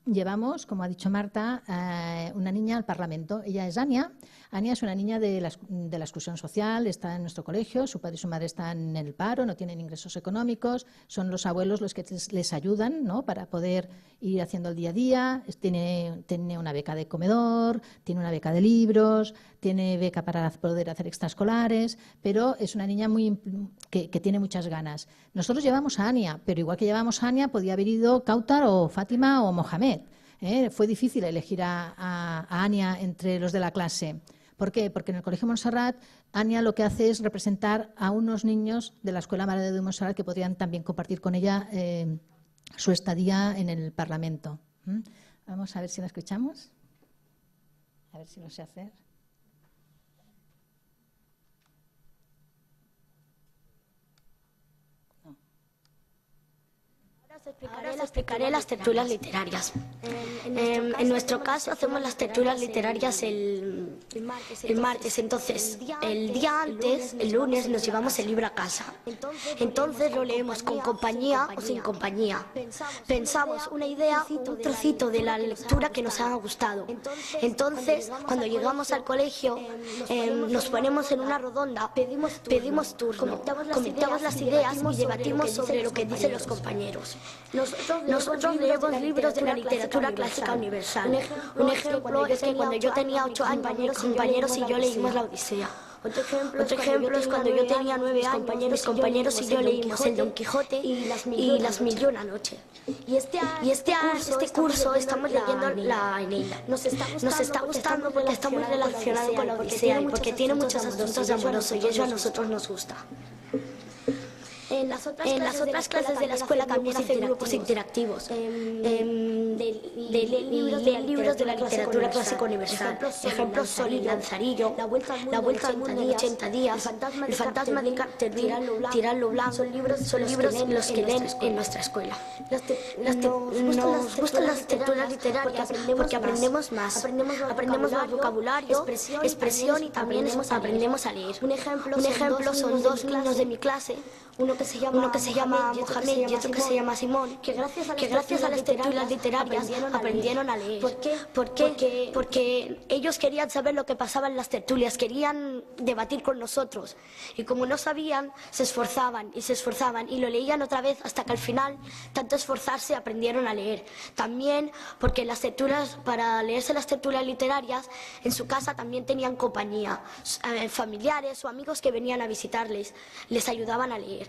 llevamos, como ha dicho Marta, una niña al Parlamento. Ella es Ania. Ania es una niña de la exclusión social, está en nuestro colegio, su padre y su madre están en el paro, no tienen ingresos económicos, son los abuelos los que les ayudan, ¿no?, para poder ir haciendo el día a día. Tiene una beca de comedor, tiene una beca de libros, tiene beca para poder hacer extraescolares, pero es una niña que tiene muchas ganas. Nosotros llevamos a Ania, pero igual que llevamos a Ania, podía haber ido Kautar o Fátima o Mohamed. Fue difícil elegir a Ania entre los de la clase. ¿Por qué? Porque en el Colegio Montserrat, Ania lo que hace es representar a unos niños de la Escuela Mare de Déu de Montserrat que podrían también compartir con ella su estadía en el Parlamento. Vamos a ver si la escuchamos. A ver si lo sé hacer. Ahora os explicaré las tertulias literarias. En nuestro caso hacemos las tertulias literarias el martes, entonces el día antes, el lunes, nos llevamos el libro a casa. Entonces lo leemos con compañía o sin compañía. Pensamos una idea, un trocito de la lectura que nos haya gustado. Entonces, cuando llegamos al colegio, nos ponemos en una redonda, pedimos turno, comentamos las ideas y debatimos sobre lo que dicen los compañeros. Nosotros leemos libros de la literatura clásica universal. Un ejemplo es que cuando yo tenía 8 años, mis compañeros y yo leímos la Odisea. Otro ejemplo es cuando yo tenía 9 años, mis compañeros y yo leímos el Don Quijote y las Mil y una noche. Y este curso estamos leyendo la Eneida. Nos está gustando porque está muy relacionado con la Odisea y porque tiene muchos asuntos amorosos y eso a nosotros nos gusta. En las otras clases de la escuela también hacen grupos interactivos. Leen libros de la literatura clásica universal. Ejemplos son El Lanzarillo, La Vuelta al Mundo en 80 días, El Fantasma de Canterville, Tirarlo Blanco. Son libros los que leen en nuestra escuela. Nos gustan las tertulias literarias porque aprendemos más. Aprendemos más vocabulario, expresión y también aprendemos a leer. Un ejemplo son 2 niños de mi clase, uno que se llama Mohamed y otro que se llama Simón, que gracias a las tertulias literarias aprendieron a leer. ¿Por qué? Porque ellos querían saber lo que pasaba en las tertulias, querían debatir con nosotros. Y como no sabían, se esforzaban y lo leían otra vez hasta que al final, tanto esforzarse, aprendieron a leer. También porque las tertulias, para leerse las tertulias literarias, en su casa también tenían compañía, familiares o amigos que venían a visitarles, les ayudaban a leer.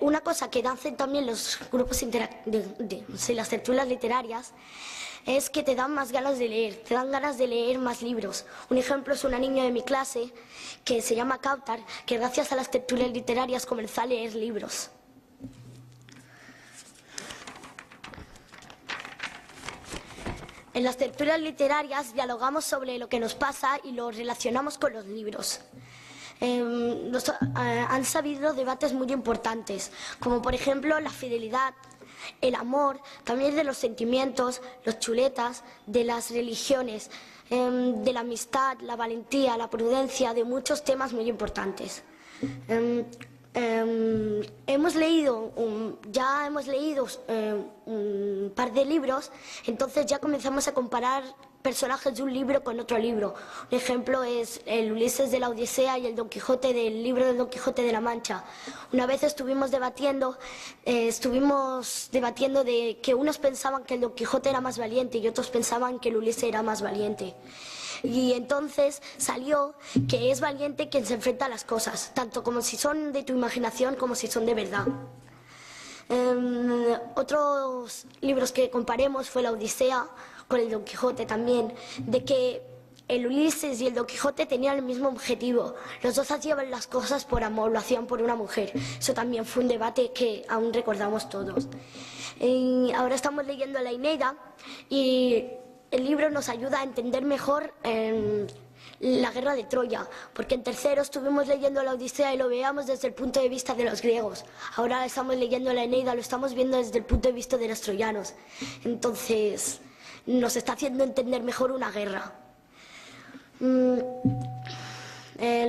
Una cosa que hacen también los grupos de las tertulias literarias es que te dan más ganas de leer, te dan ganas de leer más libros. Un ejemplo es una niña de mi clase que se llama Kautar, que gracias a las tertulias literarias comenzó a leer libros. En las tertulias literarias dialogamos sobre lo que nos pasa y lo relacionamos con los libros. Han sabido debates muy importantes, como por ejemplo la fidelidad, el amor, también de los sentimientos, los chuletas, de las religiones, de la amistad, la valentía, la prudencia, de muchos temas muy importantes. Hemos leído un par de libros, entonces ya comenzamos a comparar personajes de un libro con otro libro. Un ejemplo es el Ulises de la Odisea y el Don Quijote del libro del Don Quijote de la Mancha. Una vez estuvimos debatiendo de que unos pensaban que el Don Quijote era más valiente y otros pensaban que el Ulises era más valiente. Y entonces salió que es valiente quien se enfrenta a las cosas, tanto como si son de tu imaginación como si son de verdad. Otros libros que comparemos fue la Odisea con el Don Quijote también, de que el Ulises y el Don Quijote tenían el mismo objetivo. Los dos hacían las cosas por amor, lo hacían por una mujer. Eso también fue un debate que aún recordamos todos. Ahora estamos leyendo la Eneida y el libro nos ayuda a entender mejor la guerra de Troya, porque en tercero estuvimos leyendo la Odisea y lo veíamos desde el punto de vista de los griegos. Ahora estamos leyendo la Eneida, lo estamos viendo desde el punto de vista de los troyanos. Entonces nos está haciendo entender mejor una guerra.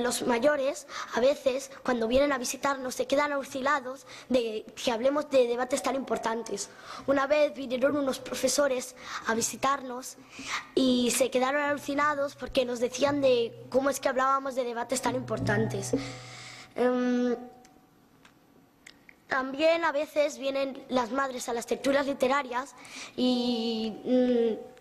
Los mayores, a veces, cuando vienen a visitarnos, se quedan alucinados de que hablemos de debates tan importantes. Una vez vinieron unos profesores a visitarnos y se quedaron alucinados porque nos decían de cómo es que hablábamos de debates tan importantes. También a veces vienen las madres a las tertulias literarias y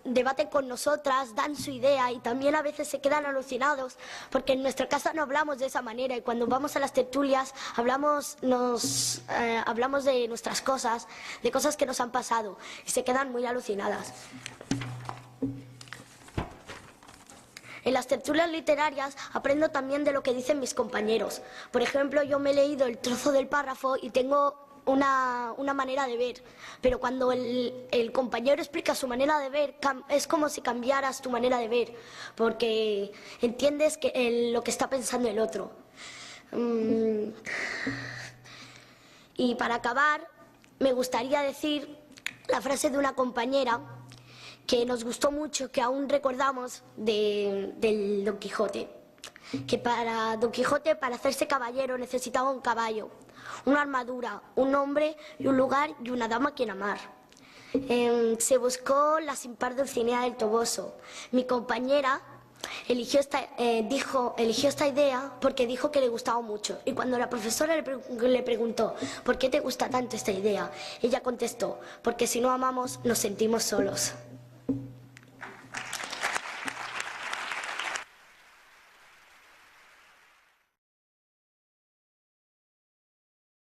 debaten con nosotras, dan su idea y también a veces se quedan alucinados porque en nuestra casa no hablamos de esa manera y cuando vamos a las tertulias hablamos de nuestras cosas, de cosas que nos han pasado y se quedan muy alucinadas. En las tertulias literarias aprendo también de lo que dicen mis compañeros. Por ejemplo, yo me he leído el trozo del párrafo y tengo una manera de ver, pero cuando el compañero explica su manera de ver, es como si cambiaras tu manera de ver, porque entiendes lo que está pensando el otro. Y para acabar, me gustaría decir la frase de una compañera que nos gustó mucho, que aún recordamos del Don Quijote. Que para Don Quijote, para hacerse caballero, necesitaba un caballo, una armadura, un hombre y un lugar y una dama a quien amar. Se buscó la sin par Dulcinea del Toboso. Mi compañera eligió esta idea porque dijo que le gustaba mucho. Y cuando la profesora le preguntó ¿por qué te gusta tanto esta idea?, ella contestó: porque si no amamos nos sentimos solos.